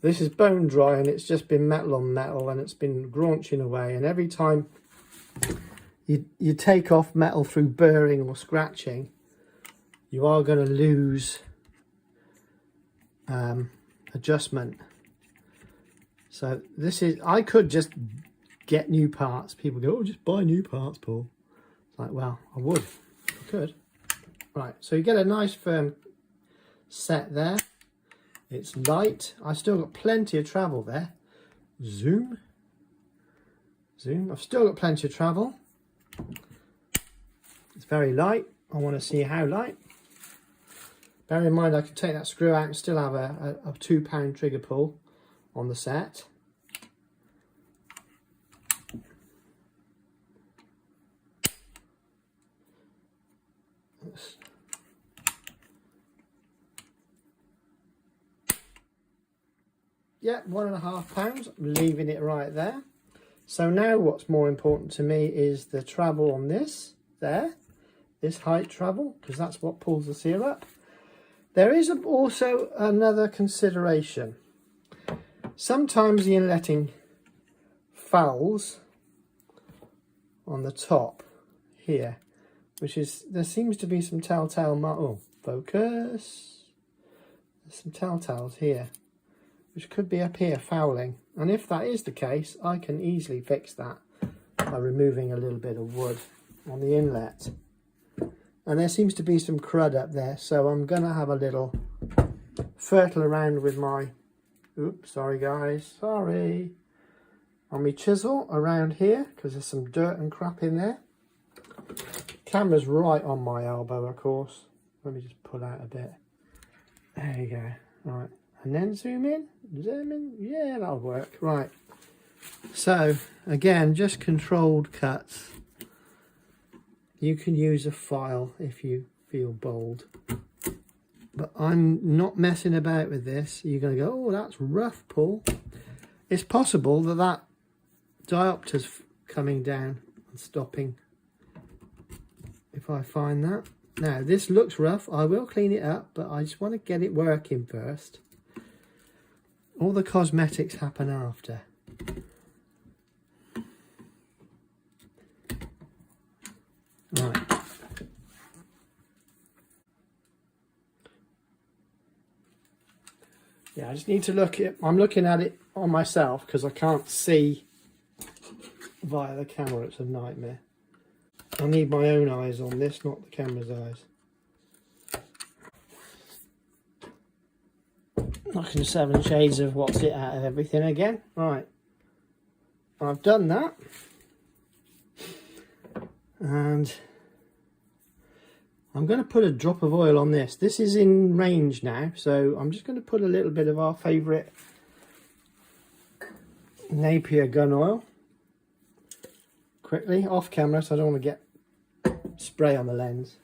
This is bone dry and it's just been metal on metal and it's been graunching away, and every time you take off metal through burring or scratching, you are going to lose adjustment. So this is, I could just get new parts. People go, oh, just buy new parts, Paul. It's like, well, I would, I could. Right, so you get a nice firm set there. It's light. I still got plenty of travel there. Zoom. I've still got plenty of travel. It's very light. I want to see how light. Bear in mind I can take that screw out and still have a 2 pound trigger pull on the set. Yeah, 1.5 pounds. I'm leaving it right there. So now what's more important to me is the travel on this there, this height travel, because that's what pulls the sear up. There is also another consideration. Sometimes the inletting fouls on the top here, which is, there seems to be some telltale focus. There's some telltales here, which could be up here fouling. And if that is the case, I can easily fix that by removing a little bit of wood on the inlet. And there seems to be some crud up there, so I'm going to have a little fertile around with my, oops, sorry guys, sorry, on my chisel around here, because there's some dirt and crap in there. Camera's right on my elbow, of course. Let me just pull out a bit. There you go. Right, and then zoom in, yeah, that'll work. Right, so again, just controlled cuts. You can use a file if you feel bold, but I'm not messing about with this. You're going to go, oh, that's rough, Paul. It's possible that that diopter's coming down and stopping if I find that. Now, this looks rough. I will clean it up, but I just want to get it working first. All the cosmetics happen after. Right. Yeah, I just need to look at, I'm looking at it on myself because I can't see via the camera. It's a nightmare. I need my own eyes on this, not the camera's eyes. Knocking 7 shades of what's it out of everything again. Right. I've done that. And I'm going to put a drop of oil on this. This is in range now, so I'm just going to put a little bit of our favourite Napier gun oil quickly off camera, so I don't want to get spray on the lens.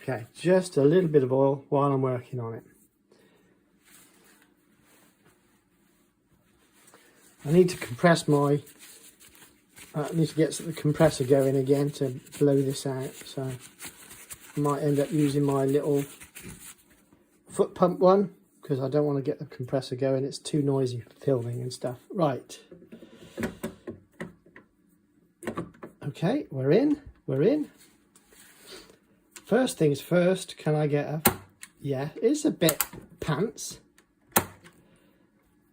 Okay, just a little bit of oil while I'm working on it. I need to compress my, I need to get the compressor going again to blow this out, so I might end up using my little foot pump one because I don't want to get the compressor going. It's too noisy for filming and stuff. Right. Okay, we're in. First things first, can I get a... Yeah, it's a bit pants,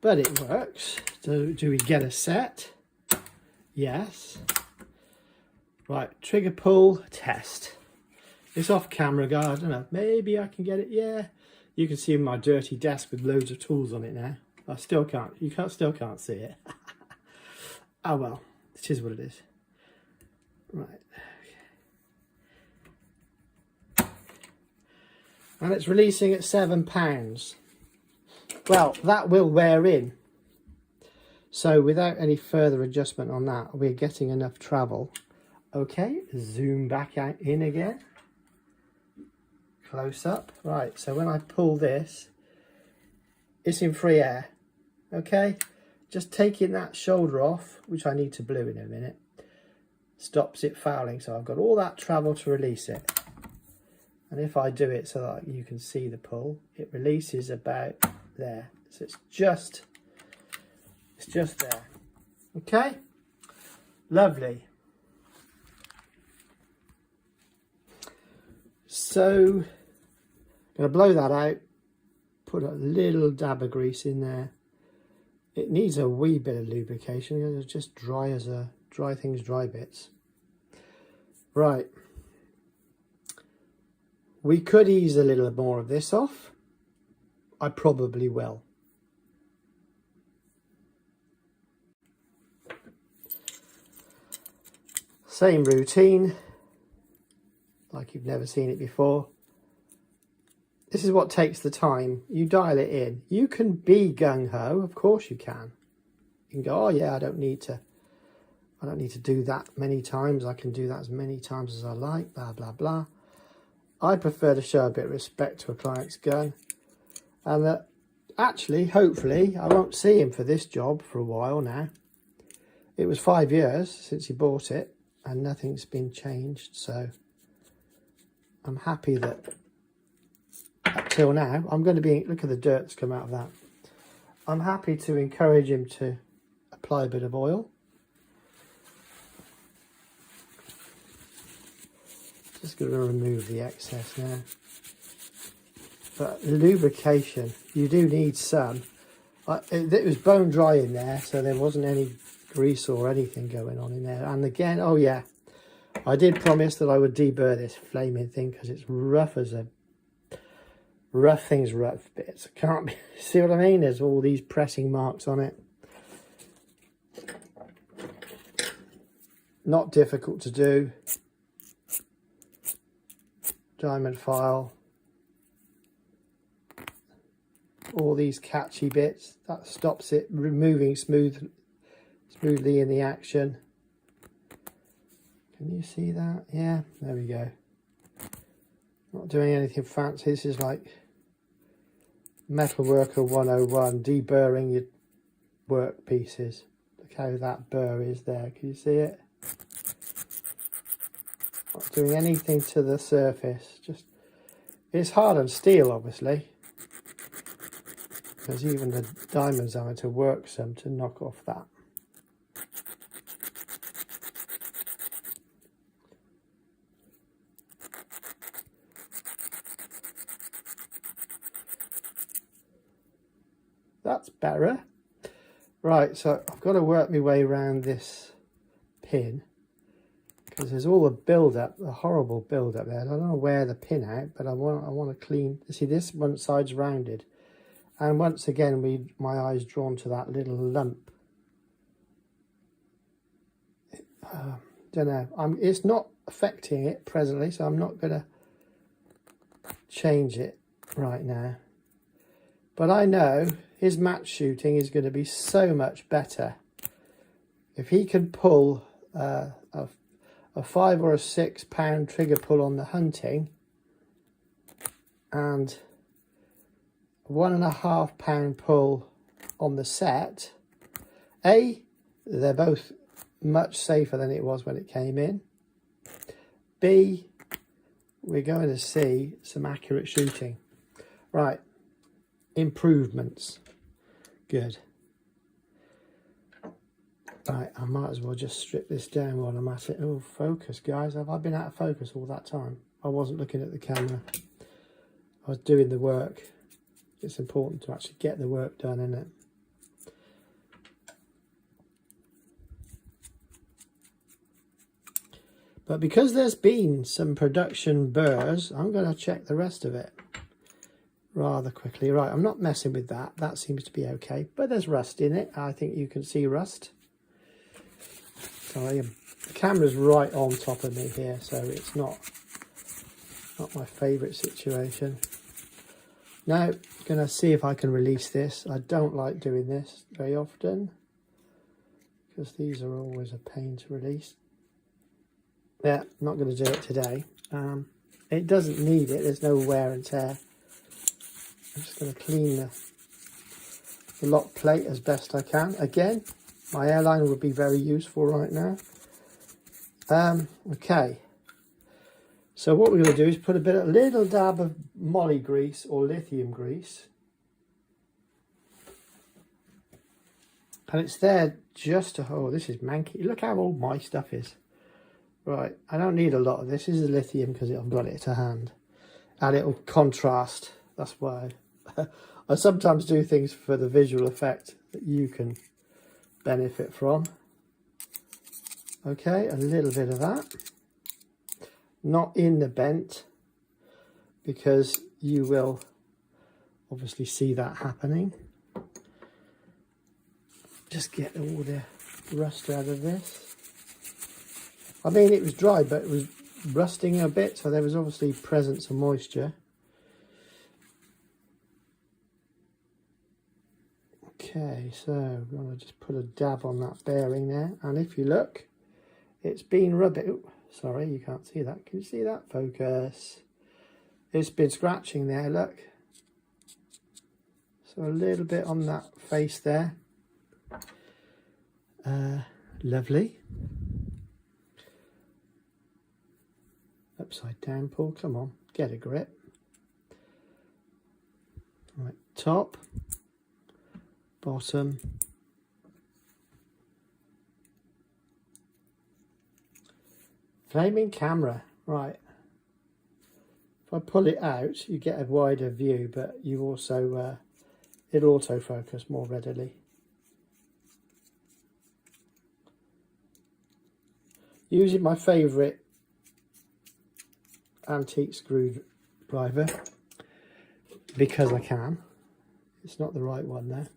but it works. Do we get a set? Yes. Right, trigger pull test. It's off camera, guys. I don't know, maybe I can get it. Yeah, you can see my dirty desk with loads of tools on it now. I still can't, still can't see it. Oh well, it is what it is. Right. And it's releasing at £7. Well, that will wear in. So without any further adjustment on that, we're getting enough travel. Okay, zoom back out in again. close up. Right, so when I pull this, it's in free air. Okay, just taking that shoulder off, which I need to blue in a minute, stops it fouling. So I've got all that travel to release it. And if I do it so that you can see the pull, it releases about there. So it's just there. Okay, lovely. So I'm going to blow that out, put a little dab of grease in there. It needs a wee bit of lubrication. It'll just dry as a dry things, dry bits. Right. We could ease a little more of this off. I probably will. Same routine, like you've never seen it before. This is what takes the time. You dial it in. You can be gung-ho, of course you can. You can go, oh yeah, I don't need to do that many times. I can do that as many times as I like, blah, blah, blah. I prefer to show a bit of respect to a client's gun. And that actually, hopefully, I won't see him for this job for a while now. It was 5 years since he bought it and nothing's been changed. So I'm happy that up till now, I'm going to be, look at the dirt that's come out of that. I'm happy to encourage him to apply a bit of oil. Just going to remove the excess now. But lubrication, you do need some. It was bone dry in there, so there wasn't any grease or anything going on in there. And again, oh yeah, I did promise that I would deburr this flaming thing because it's rough as a rough things, rough bits. I can't see what I mean. There's all these pressing marks on it. Not difficult to do. Diamond file. All these catchy bits, that stops it moving smoothly in the action. Can you see that? Yeah, there we go. Not doing anything fancy. This is like Metalworker 101, deburring your work pieces. Look how that burr is there. Can you see it? Not doing anything to the surface. Just, it's hardened steel, obviously. Because even the diamonds having to work some to knock off that. That's better. Right, so I've got to work my way around this pin because there's all the build-up, the horrible build-up there. I don't want to wear the pin out, but I want to clean. See, this one side's rounded. And once again, my eye's drawn to that little lump. Don't know. It's not affecting it presently, so I'm not going to change it right now. But I know his match shooting is going to be so much better if he can pull a 5 or a 6 pound trigger pull on the hunting and 1.5 pound pull on the set. They're both much safer than it was when it came in. B, we're going to see some accurate shooting. Right, improvements. Good. Right, I might as well just strip this down while I'm at it. Oh, focus, guys. Have I been out of focus all that time? I wasn't looking at the camera. I was doing the work. It's important to actually get the work done, isn't it? But because there's been some production burrs, I'm going to check the rest of it rather quickly. Right, I'm not messing with that. That seems to be okay. But there's rust in it. I think you can see rust. So the camera's right on top of me here, so it's not my favourite situation. Now, going to see if I can release this. I don't like doing this very often because these are always a pain to release. Yeah, not going to do it today. It doesn't need it, there's no wear and tear. I'm just going to clean the lock plate as best I can. Again, my airline would be very useful right now. Okay, so what we're going to do is put a little dab of moly grease or lithium grease, and it's there just to hold. This is manky. Look how old my stuff is. Right, I don't need a lot of this. This is lithium because I've got it to hand, and it'll contrast. That's why I sometimes do things for the visual effect that you can benefit from. Okay, a little bit of that. Not in the bent, because you will obviously see that happening. Just get all the rust out of this. I mean, it was dry, but it was rusting a bit, so there was obviously presence of moisture. Okay, so I'm going to just put a dab on that bearing there, and if you look, it's been rubbing. Sorry, you can't see that. Can you see that? Focus. It's been scratching there, look. So a little bit on that face there. Lovely. Upside down, Paul. Come on, get a grip. Right, top, bottom. Flaming camera, right. If I pull it out, you get a wider view, but you also, it'll autofocus more readily. Using my favourite antique screwdriver, because I can. It's not the right one there.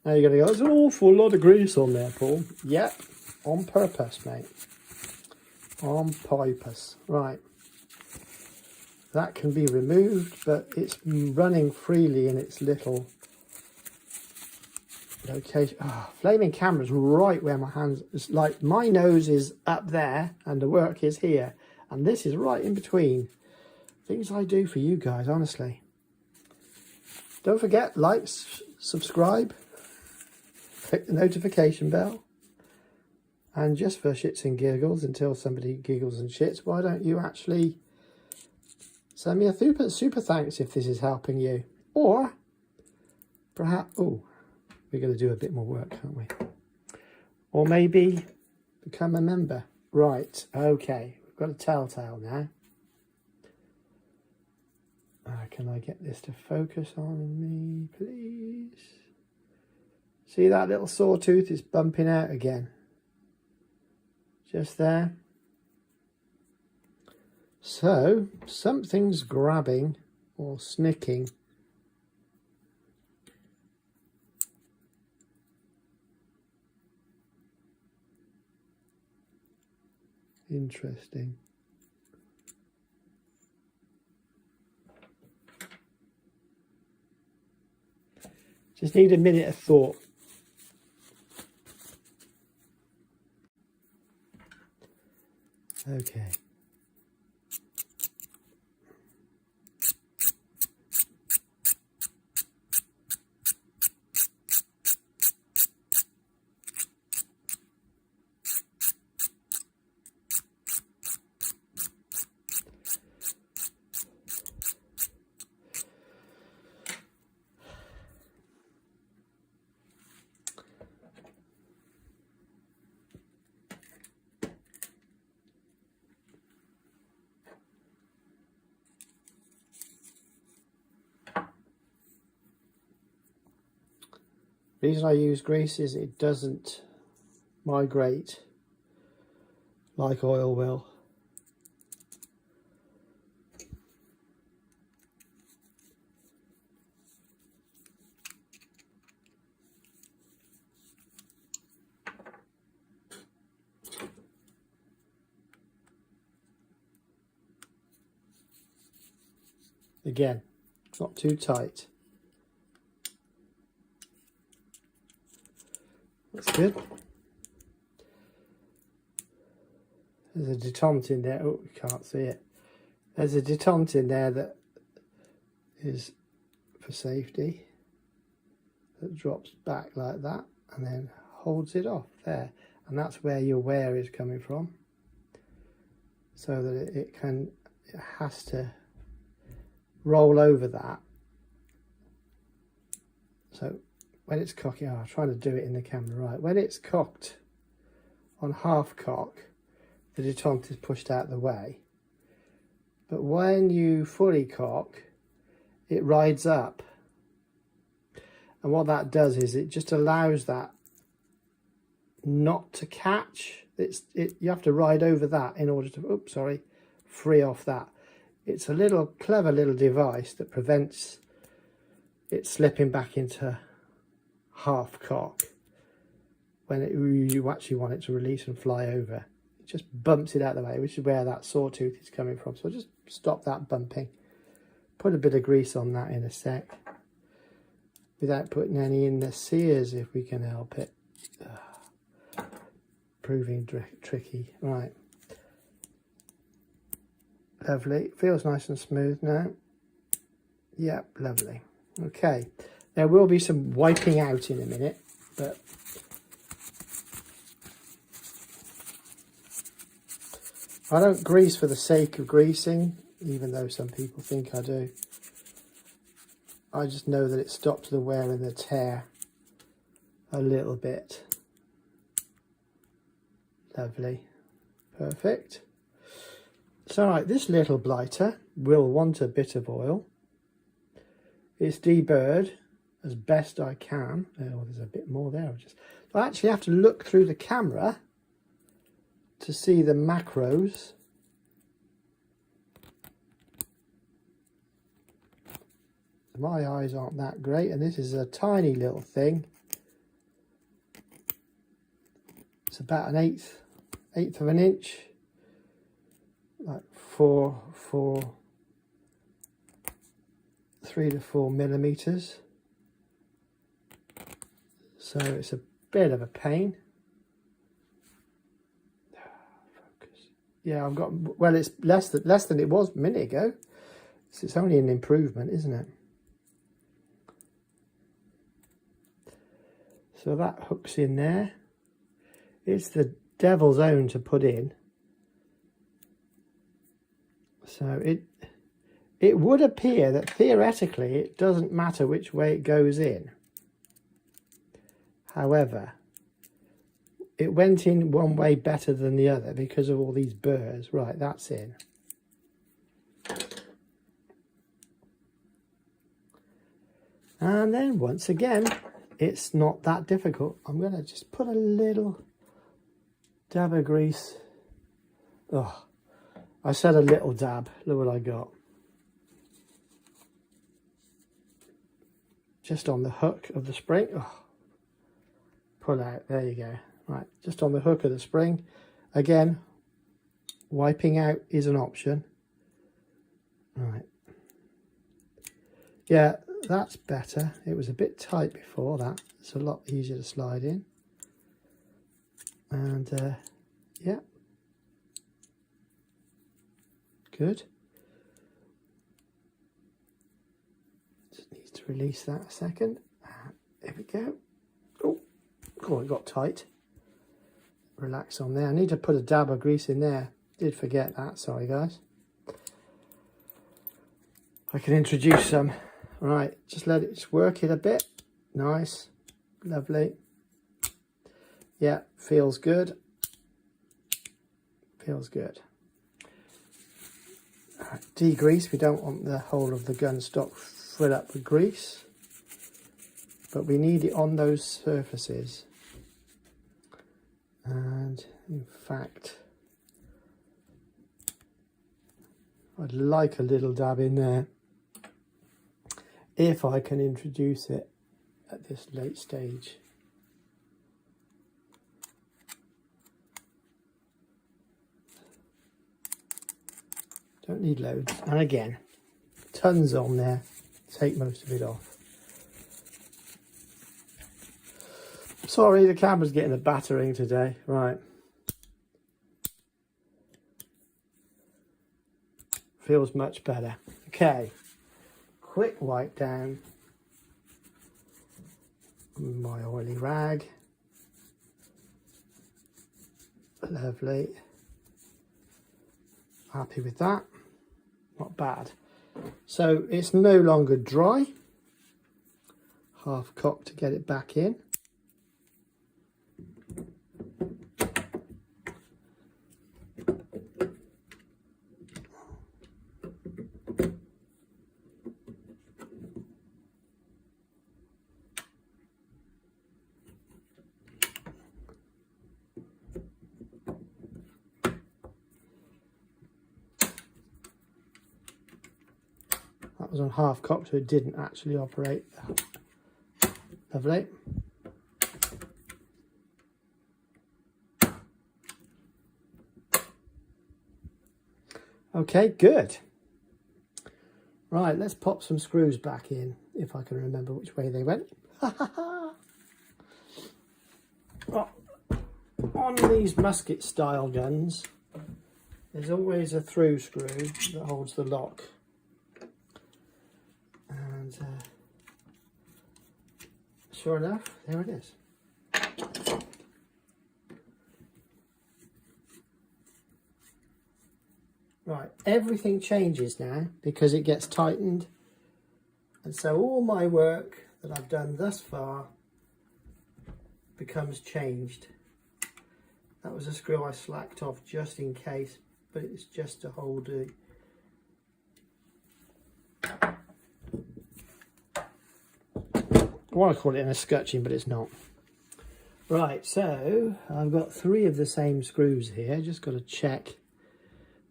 Now you're going to go, there's an awful lot of grease on there, Paul. Yep, on purpose, mate. On purpose. Right. That can be removed, but it's running freely in its little location. Oh, flaming camera's right where my hands, it's like my nose is up there and the work is here. And this is right in between. Things I do for you guys, honestly. Don't forget, like, subscribe. Click the notification bell, and just for shits and giggles, until somebody giggles and shits, why don't you actually send me a super thanks if this is helping you, or perhaps, oh, we're going to do a bit more work, aren't we? Or maybe become a member. Right, okay, we've got a telltale now. Can I get this to focus on me, please? See that little sawtooth is bumping out again. Just there. So, something's grabbing or snicking. Interesting. Just need a minute of thought. Okay. The reason I use grease is it doesn't migrate like oil will. Again, not too tight. That's good. There's a detente in there. Oh, you can't see it. There's a detente in there that is for safety. That drops back like that and then holds it off there. And that's where your wear is coming from. So that it has to roll over that. So when it's cocking, I'm trying to do it in the camera, right. When it's cocked on half cock, the detente is pushed out the way. But when you fully cock, it rides up. And what that does is it just allows that not to catch. You have to ride over that in order to, free off that. It's a clever little device that prevents it slipping back into half cock when you actually want it to release and fly over. It just bumps it out of the way, which is where that sawtooth is coming from. So just stop that bumping. Put a bit of grease on that in a sec, without putting any in the sears if we can help it. Proving tricky. Right. Lovely. Feels nice and smooth now. Yep, lovely. Okay. There will be some wiping out in a minute, but I don't grease for the sake of greasing, even though some people think I do. I just know that it stops the wear and the tear a little bit. Lovely. Perfect. So, right, this little blighter will want a bit of oil. It's deburred as best I can. Oh, there's a bit more there. I actually have to look through the camera to see the macros. My eyes aren't that great, and this is a tiny little thing. It's about an eighth of an inch, like 3 to 4 millimeters. So it's a bit of a pain. Focus. Yeah, I've got, well, it's less than it was a minute ago. So it's only an improvement, isn't it? So that hooks in there. It's the devil's own to put in. So it would appear that theoretically it doesn't matter which way it goes in. However, it went in one way better than the other because of all these burrs. Right, that's in. And then once again, it's not that difficult. I'm going to just put a little dab of grease. Oh, I said a little dab. Look what I got. Just on the hook of the spring. Oh, pull out. There you go. Right, just on the hook of the spring. Again, wiping out is an option. Right. Yeah, that's better. It was a bit tight before that. It's a lot easier to slide in. And yeah, good. Just needs to release that a second. There we go. Oh, it got tight. Relax on there. I need to put a dab of grease in there. Did forget that. Sorry, guys. I can introduce some. Right, just let it just work it a bit. Nice, lovely. Yeah, feels good. Feels good. Right, degrease. We don't want the whole of the gun stock filled up with grease, but we need it on those surfaces. And in fact, I'd like a little dab in there if I can introduce it at this late stage. Don't need loads. And again, tons on there. Take most of it off. Sorry, the camera's getting a battering today. Right. feels much better. Okay, quick wipe down my oily rag. Lovely. Happy with that. Not bad. So it's no longer dry. Half cocked to get it back in. That was on half cocked, so it didn't actually operate. Lovely. Okay, good. Right, let's pop some screws back in, if I can remember which way they went. Oh, on these musket style guns, there's always a through screw that holds the lock. And sure enough, there it is. Right, everything changes now because it gets tightened, and so all my work that I've done thus far becomes changed. That was a screw I slacked off just in case, but it's just to hold the I want to call it an escutcheon, but it's not. Right, so I've got 3 of the same screws here. Just got to check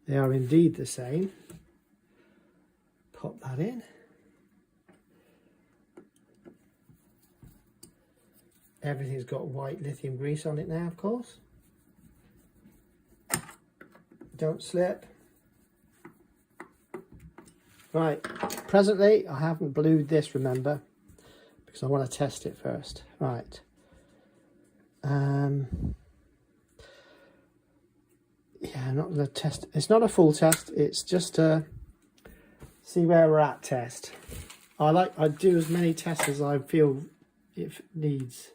they are indeed the same. Pop that in. Everything's got white lithium grease on it now, of course. Don't slip. Right, presently I haven't blued this, remember, because I want to test it first. Right. Yeah, I'm not going to test. It's not a full test. It's just a see where we're at test. I do as many tests as I feel it needs.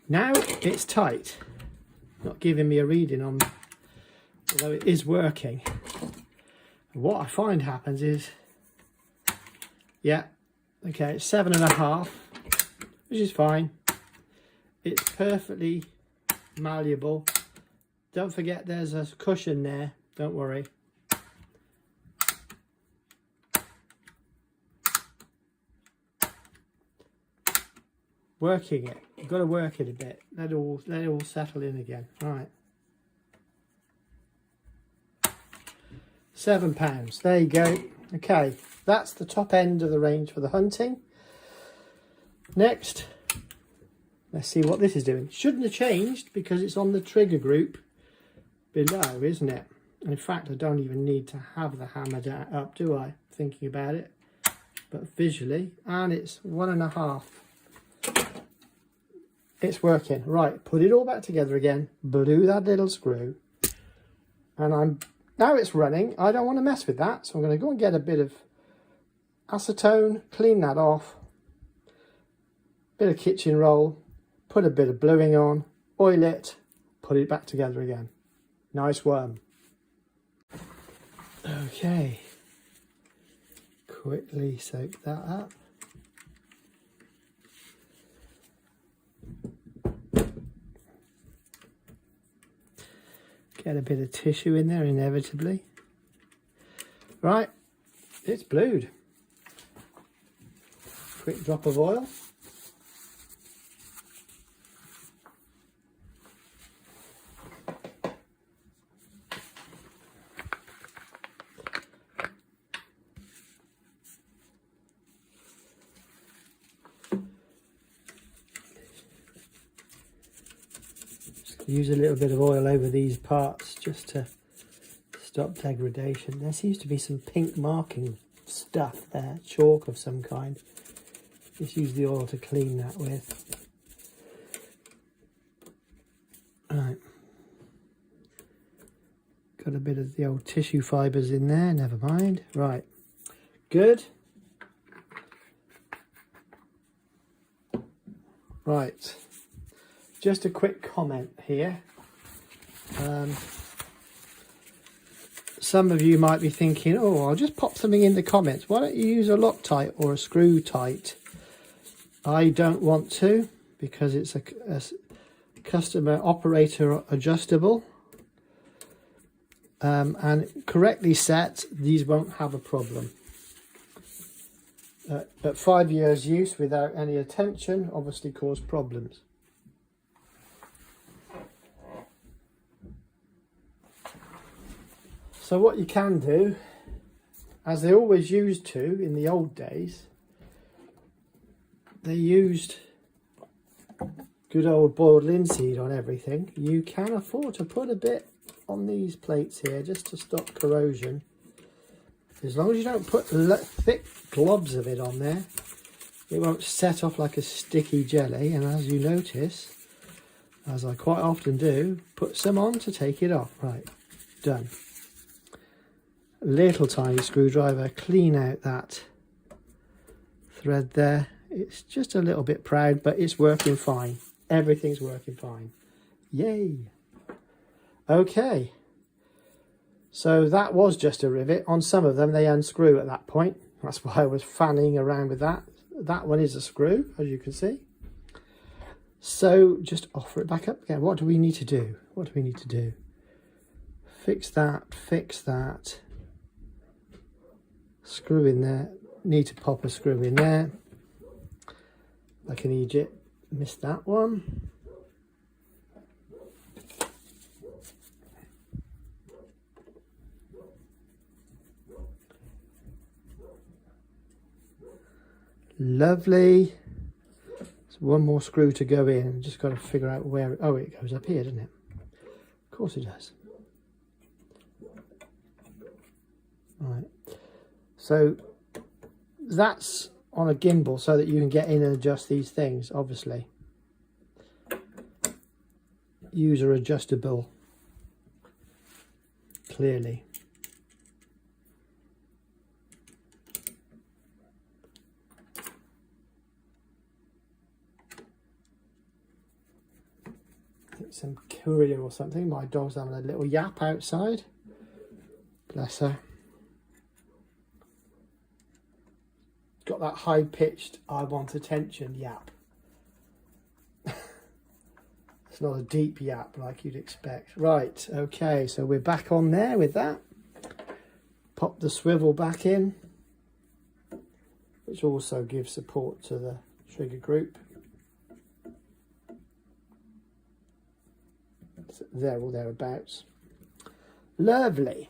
Now it's tight. Not giving me a reading on, although it is working. And what I find happens is, yeah, okay, it's 7.5, which is fine. It's perfectly malleable. Don't forget there's a cushion there, don't worry. Working it, you've got to work it a bit. Let it all settle in again. Right. £7, there you go. Okay, that's the top end of the range for the hunting. Next, let's see what this is doing. Shouldn't have changed because it's on the trigger group below, isn't it? And in fact, I don't even need to have the hammer up, do I? Thinking about it. But visually, and it's 1.5. It's working. Right, put it all back together again. Blew that little screw. And now it's running. I don't want to mess with that. So I'm going to go and get a bit of acetone, clean that off. Bit of kitchen roll. Put a bit of bluing on, oil it, put it back together again. Nice worm. Okay, quickly soak that up. Get a bit of tissue in there inevitably. Right, it's blued. Quick drop of oil. Use a little bit of oil over these parts just to stop degradation. There seems to be some pink marking stuff there, chalk of some kind. Just use the oil to clean that with. Right. Got a bit of the old tissue fibres in there, never mind. Right, good. Right, just a quick comment here. Some of you might be thinking, oh, I'll just pop something in the comments. Why don't you use a Loctite or a Screw-Tite? I don't want to, because it's a customer operator adjustable. And correctly set, these won't have a problem. But 5 years use without any attention obviously cause problems. So what you can do, as they always used to in the old days, they used good old boiled linseed on everything. You can afford to put a bit on these plates here just to stop corrosion. As long as you don't put thick globs of it on there, it won't set off like a sticky jelly. And as you notice, as I quite often do, put some on to take it off. Right, done. Little tiny screwdriver, clean out that thread there. It's just a little bit proud, but it's working fine. Everything's working fine. Yay! Okay, so that was just a rivet. On some of them they unscrew at that point. That's why I was fanning around with that. That one is a screw, as you can see. So just offer it back up again. What do we need to do? What do we need to do? Fix that, fix that. Screw in there. Need to pop a screw in there. Like an Egypt. Missed that one. Lovely. There's one more screw to go in. Just got to figure out where. Oh, it goes up here, doesn't it? Of course it does. Right. So that's on a gimbal so that you can get in and adjust these things, obviously. User adjustable. Clearly. Some courier or something. My dog's having a little yap outside. Bless her. Got that high-pitched, I want attention yap. It's not a deep yap like you'd expect. Right, okay, so we're back on there with that. Pop the swivel back in, which also gives support to the trigger group. There or thereabouts. Lovely.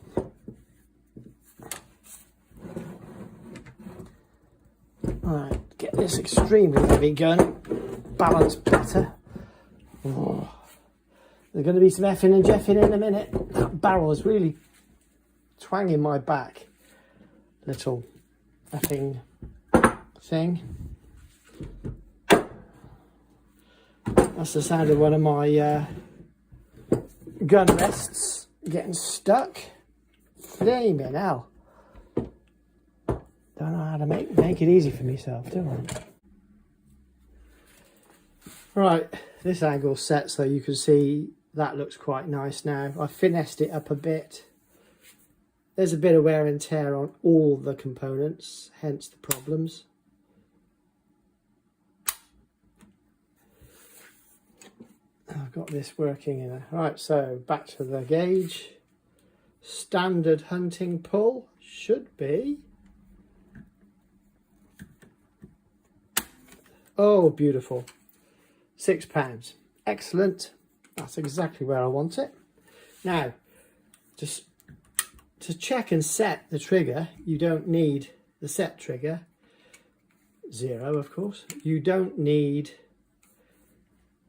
Alright, get this extremely heavy gun balanced better. Oh, there's going to be some effing and jeffing in a minute. That barrel is really twanging my back. Little effing thing. That's the sound of one of my gun rests getting stuck. Flaming hell. Don't know how to make it easy for myself, do I? Right, this angle's set so you can see that looks quite nice now. I finessed it up a bit. There's a bit of wear and tear on all the components, hence the problems. I've got this working in there. Right, so back to the gauge. Standard hunting pull should be. Oh, beautiful. £6. Excellent. That's exactly where I want it. Now, just to check and set the trigger, you don't need the set trigger. 0, of course. You don't need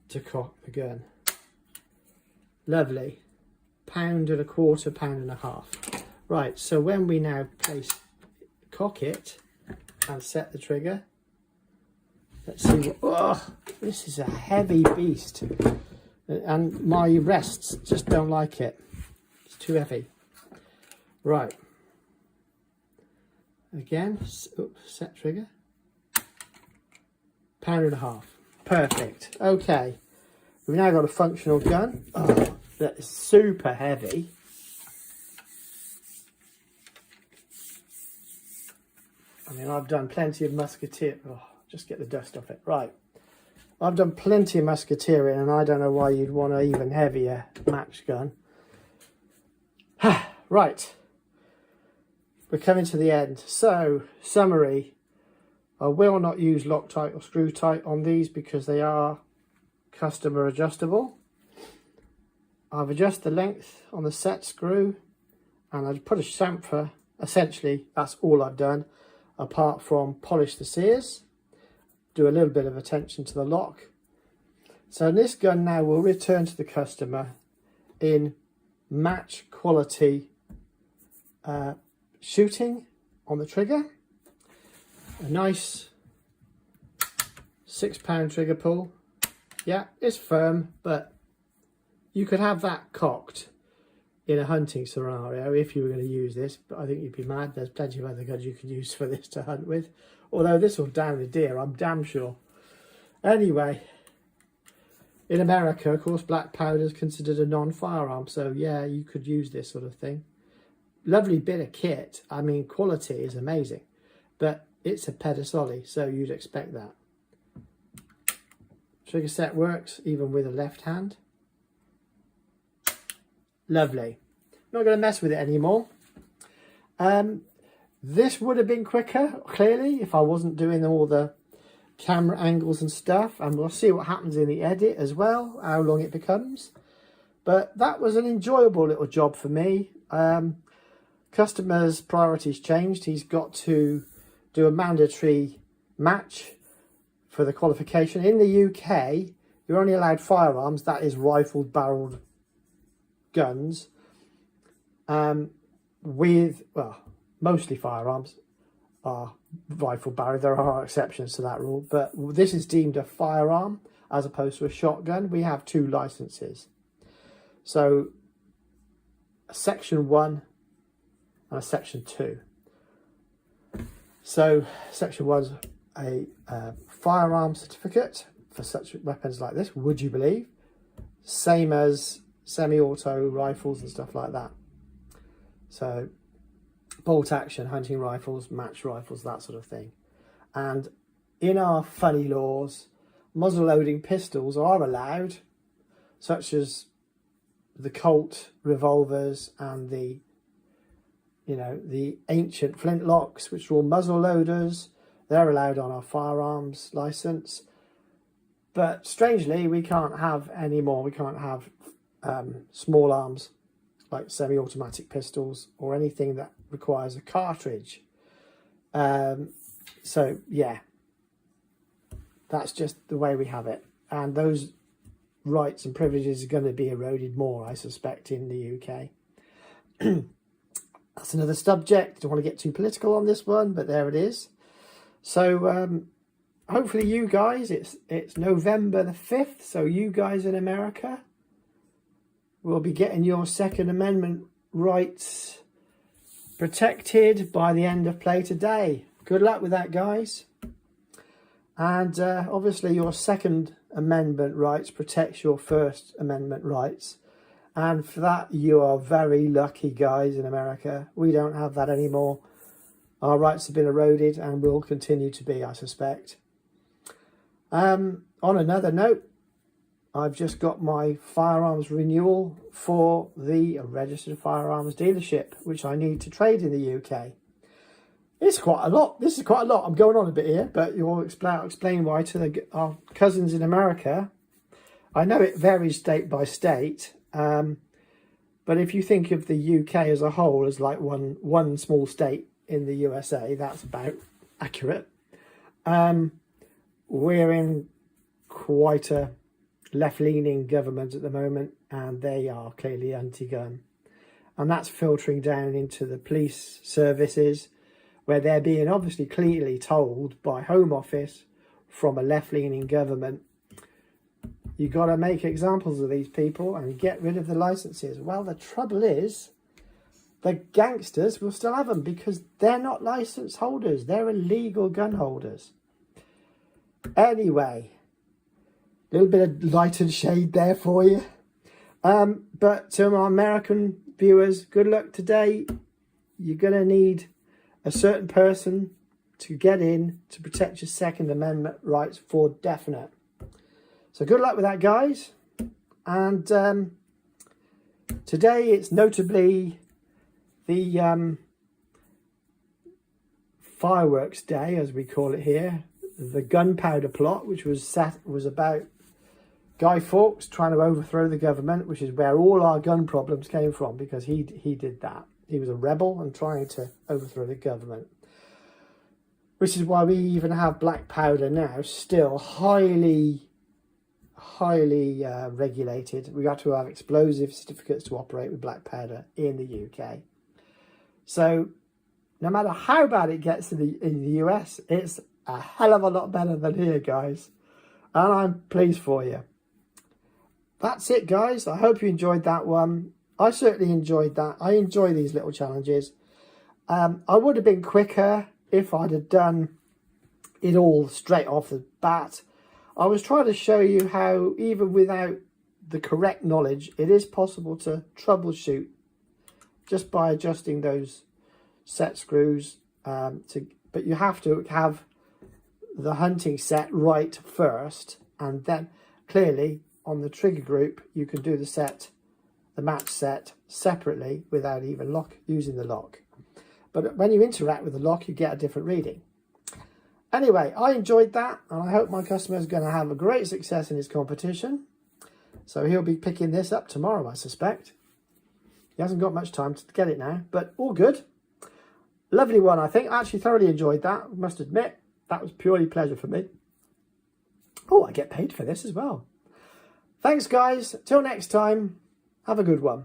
to cock the gun. Lovely. £1.25, £1.50. Right, so when we now cock it and set the trigger, let's see what, oh, this is a heavy beast. And my rests just don't like it. It's too heavy. Right. Again, oops, set trigger. £1.50. Perfect. Okay. We've now got a functional gun. Oh, that is super heavy. I mean, I've done plenty of musketeer. Oh, just get the dust off it. Right. I've done plenty of musketeering, and I don't know why you'd want an even heavier match gun. Right. We're coming to the end. So, summary. I will not use Loctite or Screw-Tite on these because they are customer adjustable. I've adjusted the length on the set screw, and I've put a chamfer. Essentially, that's all I've done, apart from polish the sears, do a little bit of attention to the lock. So this gun now will return to the customer in match quality shooting on the trigger, a nice £6 trigger pull. Yeah, it's firm, but you could have that cocked in a hunting scenario if you were going to use this, but I think you'd be mad. There's plenty of other guns you could use for this to hunt with, although this will down a deer, I'm damn sure. Anyway, in America, of course, black powder is considered a non-firearm, so yeah, you could use this sort of thing. Lovely bit of kit. I mean, quality is amazing, but it's a Pedersoli, so you'd expect that. Trigger set works even with a left hand. Lovely. Not going to mess with it anymore. This would have been quicker, clearly, if I wasn't doing all the camera angles and stuff, and we'll see what happens in the edit as well, how long it becomes. But that was an enjoyable little job for me. Customer's priorities changed. He's got to do a mandatory match for the qualification. In the UK, you're only allowed firearms, that is rifled, barreled guns, with, well, mostly firearms are rifle barrel. There are exceptions to that rule, but this is deemed a firearm as opposed to a shotgun. We have 2 licenses, so a section 1 and a section 2. So section 1's a firearm certificate for such weapons like this, would you believe, same as semi-auto rifles and stuff like that. So bolt action hunting rifles, match rifles, that sort of thing. And in our funny laws, muzzle loading pistols are allowed, such as the Colt revolvers and the, you know, the ancient flintlocks, which are all muzzle loaders. They're allowed on our firearms license, but strangely we can't have any more. We can't have small arms like semi-automatic pistols or anything that requires a cartridge. So yeah, that's just the way we have it, and those rights and privileges are going to be eroded more, I suspect, in the UK. That's another subject. Don't want to get too political on this one, but there it is. So hopefully you guys, it's November the 5th, so you guys in America will be getting your Second Amendment rights protected by the end of play today. Good luck with that, guys. And obviously your Second Amendment rights protects your First Amendment rights, and for that you are very lucky, guys, in America. We don't have that anymore. Our rights have been eroded and will continue to be, I suspect. On another note, I've just got my firearms renewal for the registered firearms dealership, which I need to trade in the UK. It's quite a lot. This is quite a lot. I'm going on a bit here, but you'll explain why to our cousins in America. I know it varies state by state, but if you think of the UK as a whole as like one small state in the USA, that's about accurate. We're in quite a left-leaning government at the moment, and they are clearly anti-gun, and that's filtering down into the police services, where they're being obviously clearly told by Home Office from a left-leaning government, You got to make examples of these people and get rid of the licenses. Well, the trouble is, the gangsters will still have them because they're not license holders. They're illegal gun holders. Anyway, a little bit of light and shade there for you. But to my American viewers, good luck today. You're going to need a certain person to get in to protect your Second Amendment rights for definite. So good luck with that, guys. And today it's notably the fireworks day, as we call it here. The gunpowder plot, which was about Guy Fawkes trying to overthrow the government, which is where all our gun problems came from, because he did that. He was a rebel and trying to overthrow the government. Which is why we even have black powder now, still highly regulated. We have to have explosive certificates to operate with black powder in the UK. So no matter how bad it gets in the US, it's a hell of a lot better than here, guys. And I'm pleased for you. That's it, guys. I hope you enjoyed that one. I certainly enjoyed that. I enjoy these little challenges. I would have been quicker if I'd have done it all straight off the bat. I was trying to show you how, even without the correct knowledge, it is possible to troubleshoot just by adjusting those set screws. But you have to have the hunting set right first, and then clearly on the trigger group you can do the match set separately without even using the lock. But when you interact with the lock, you get a different reading. Anyway, I enjoyed that, and I hope my customer is going to have a great success in his competition. So he'll be picking this up tomorrow, I suspect. He hasn't got much time to get it now, but all good. Lovely one, I think. I actually thoroughly enjoyed that, I must admit. That was purely pleasure for me. Oh, I get paid for this as well. Thanks, guys. Till next time, have a good one.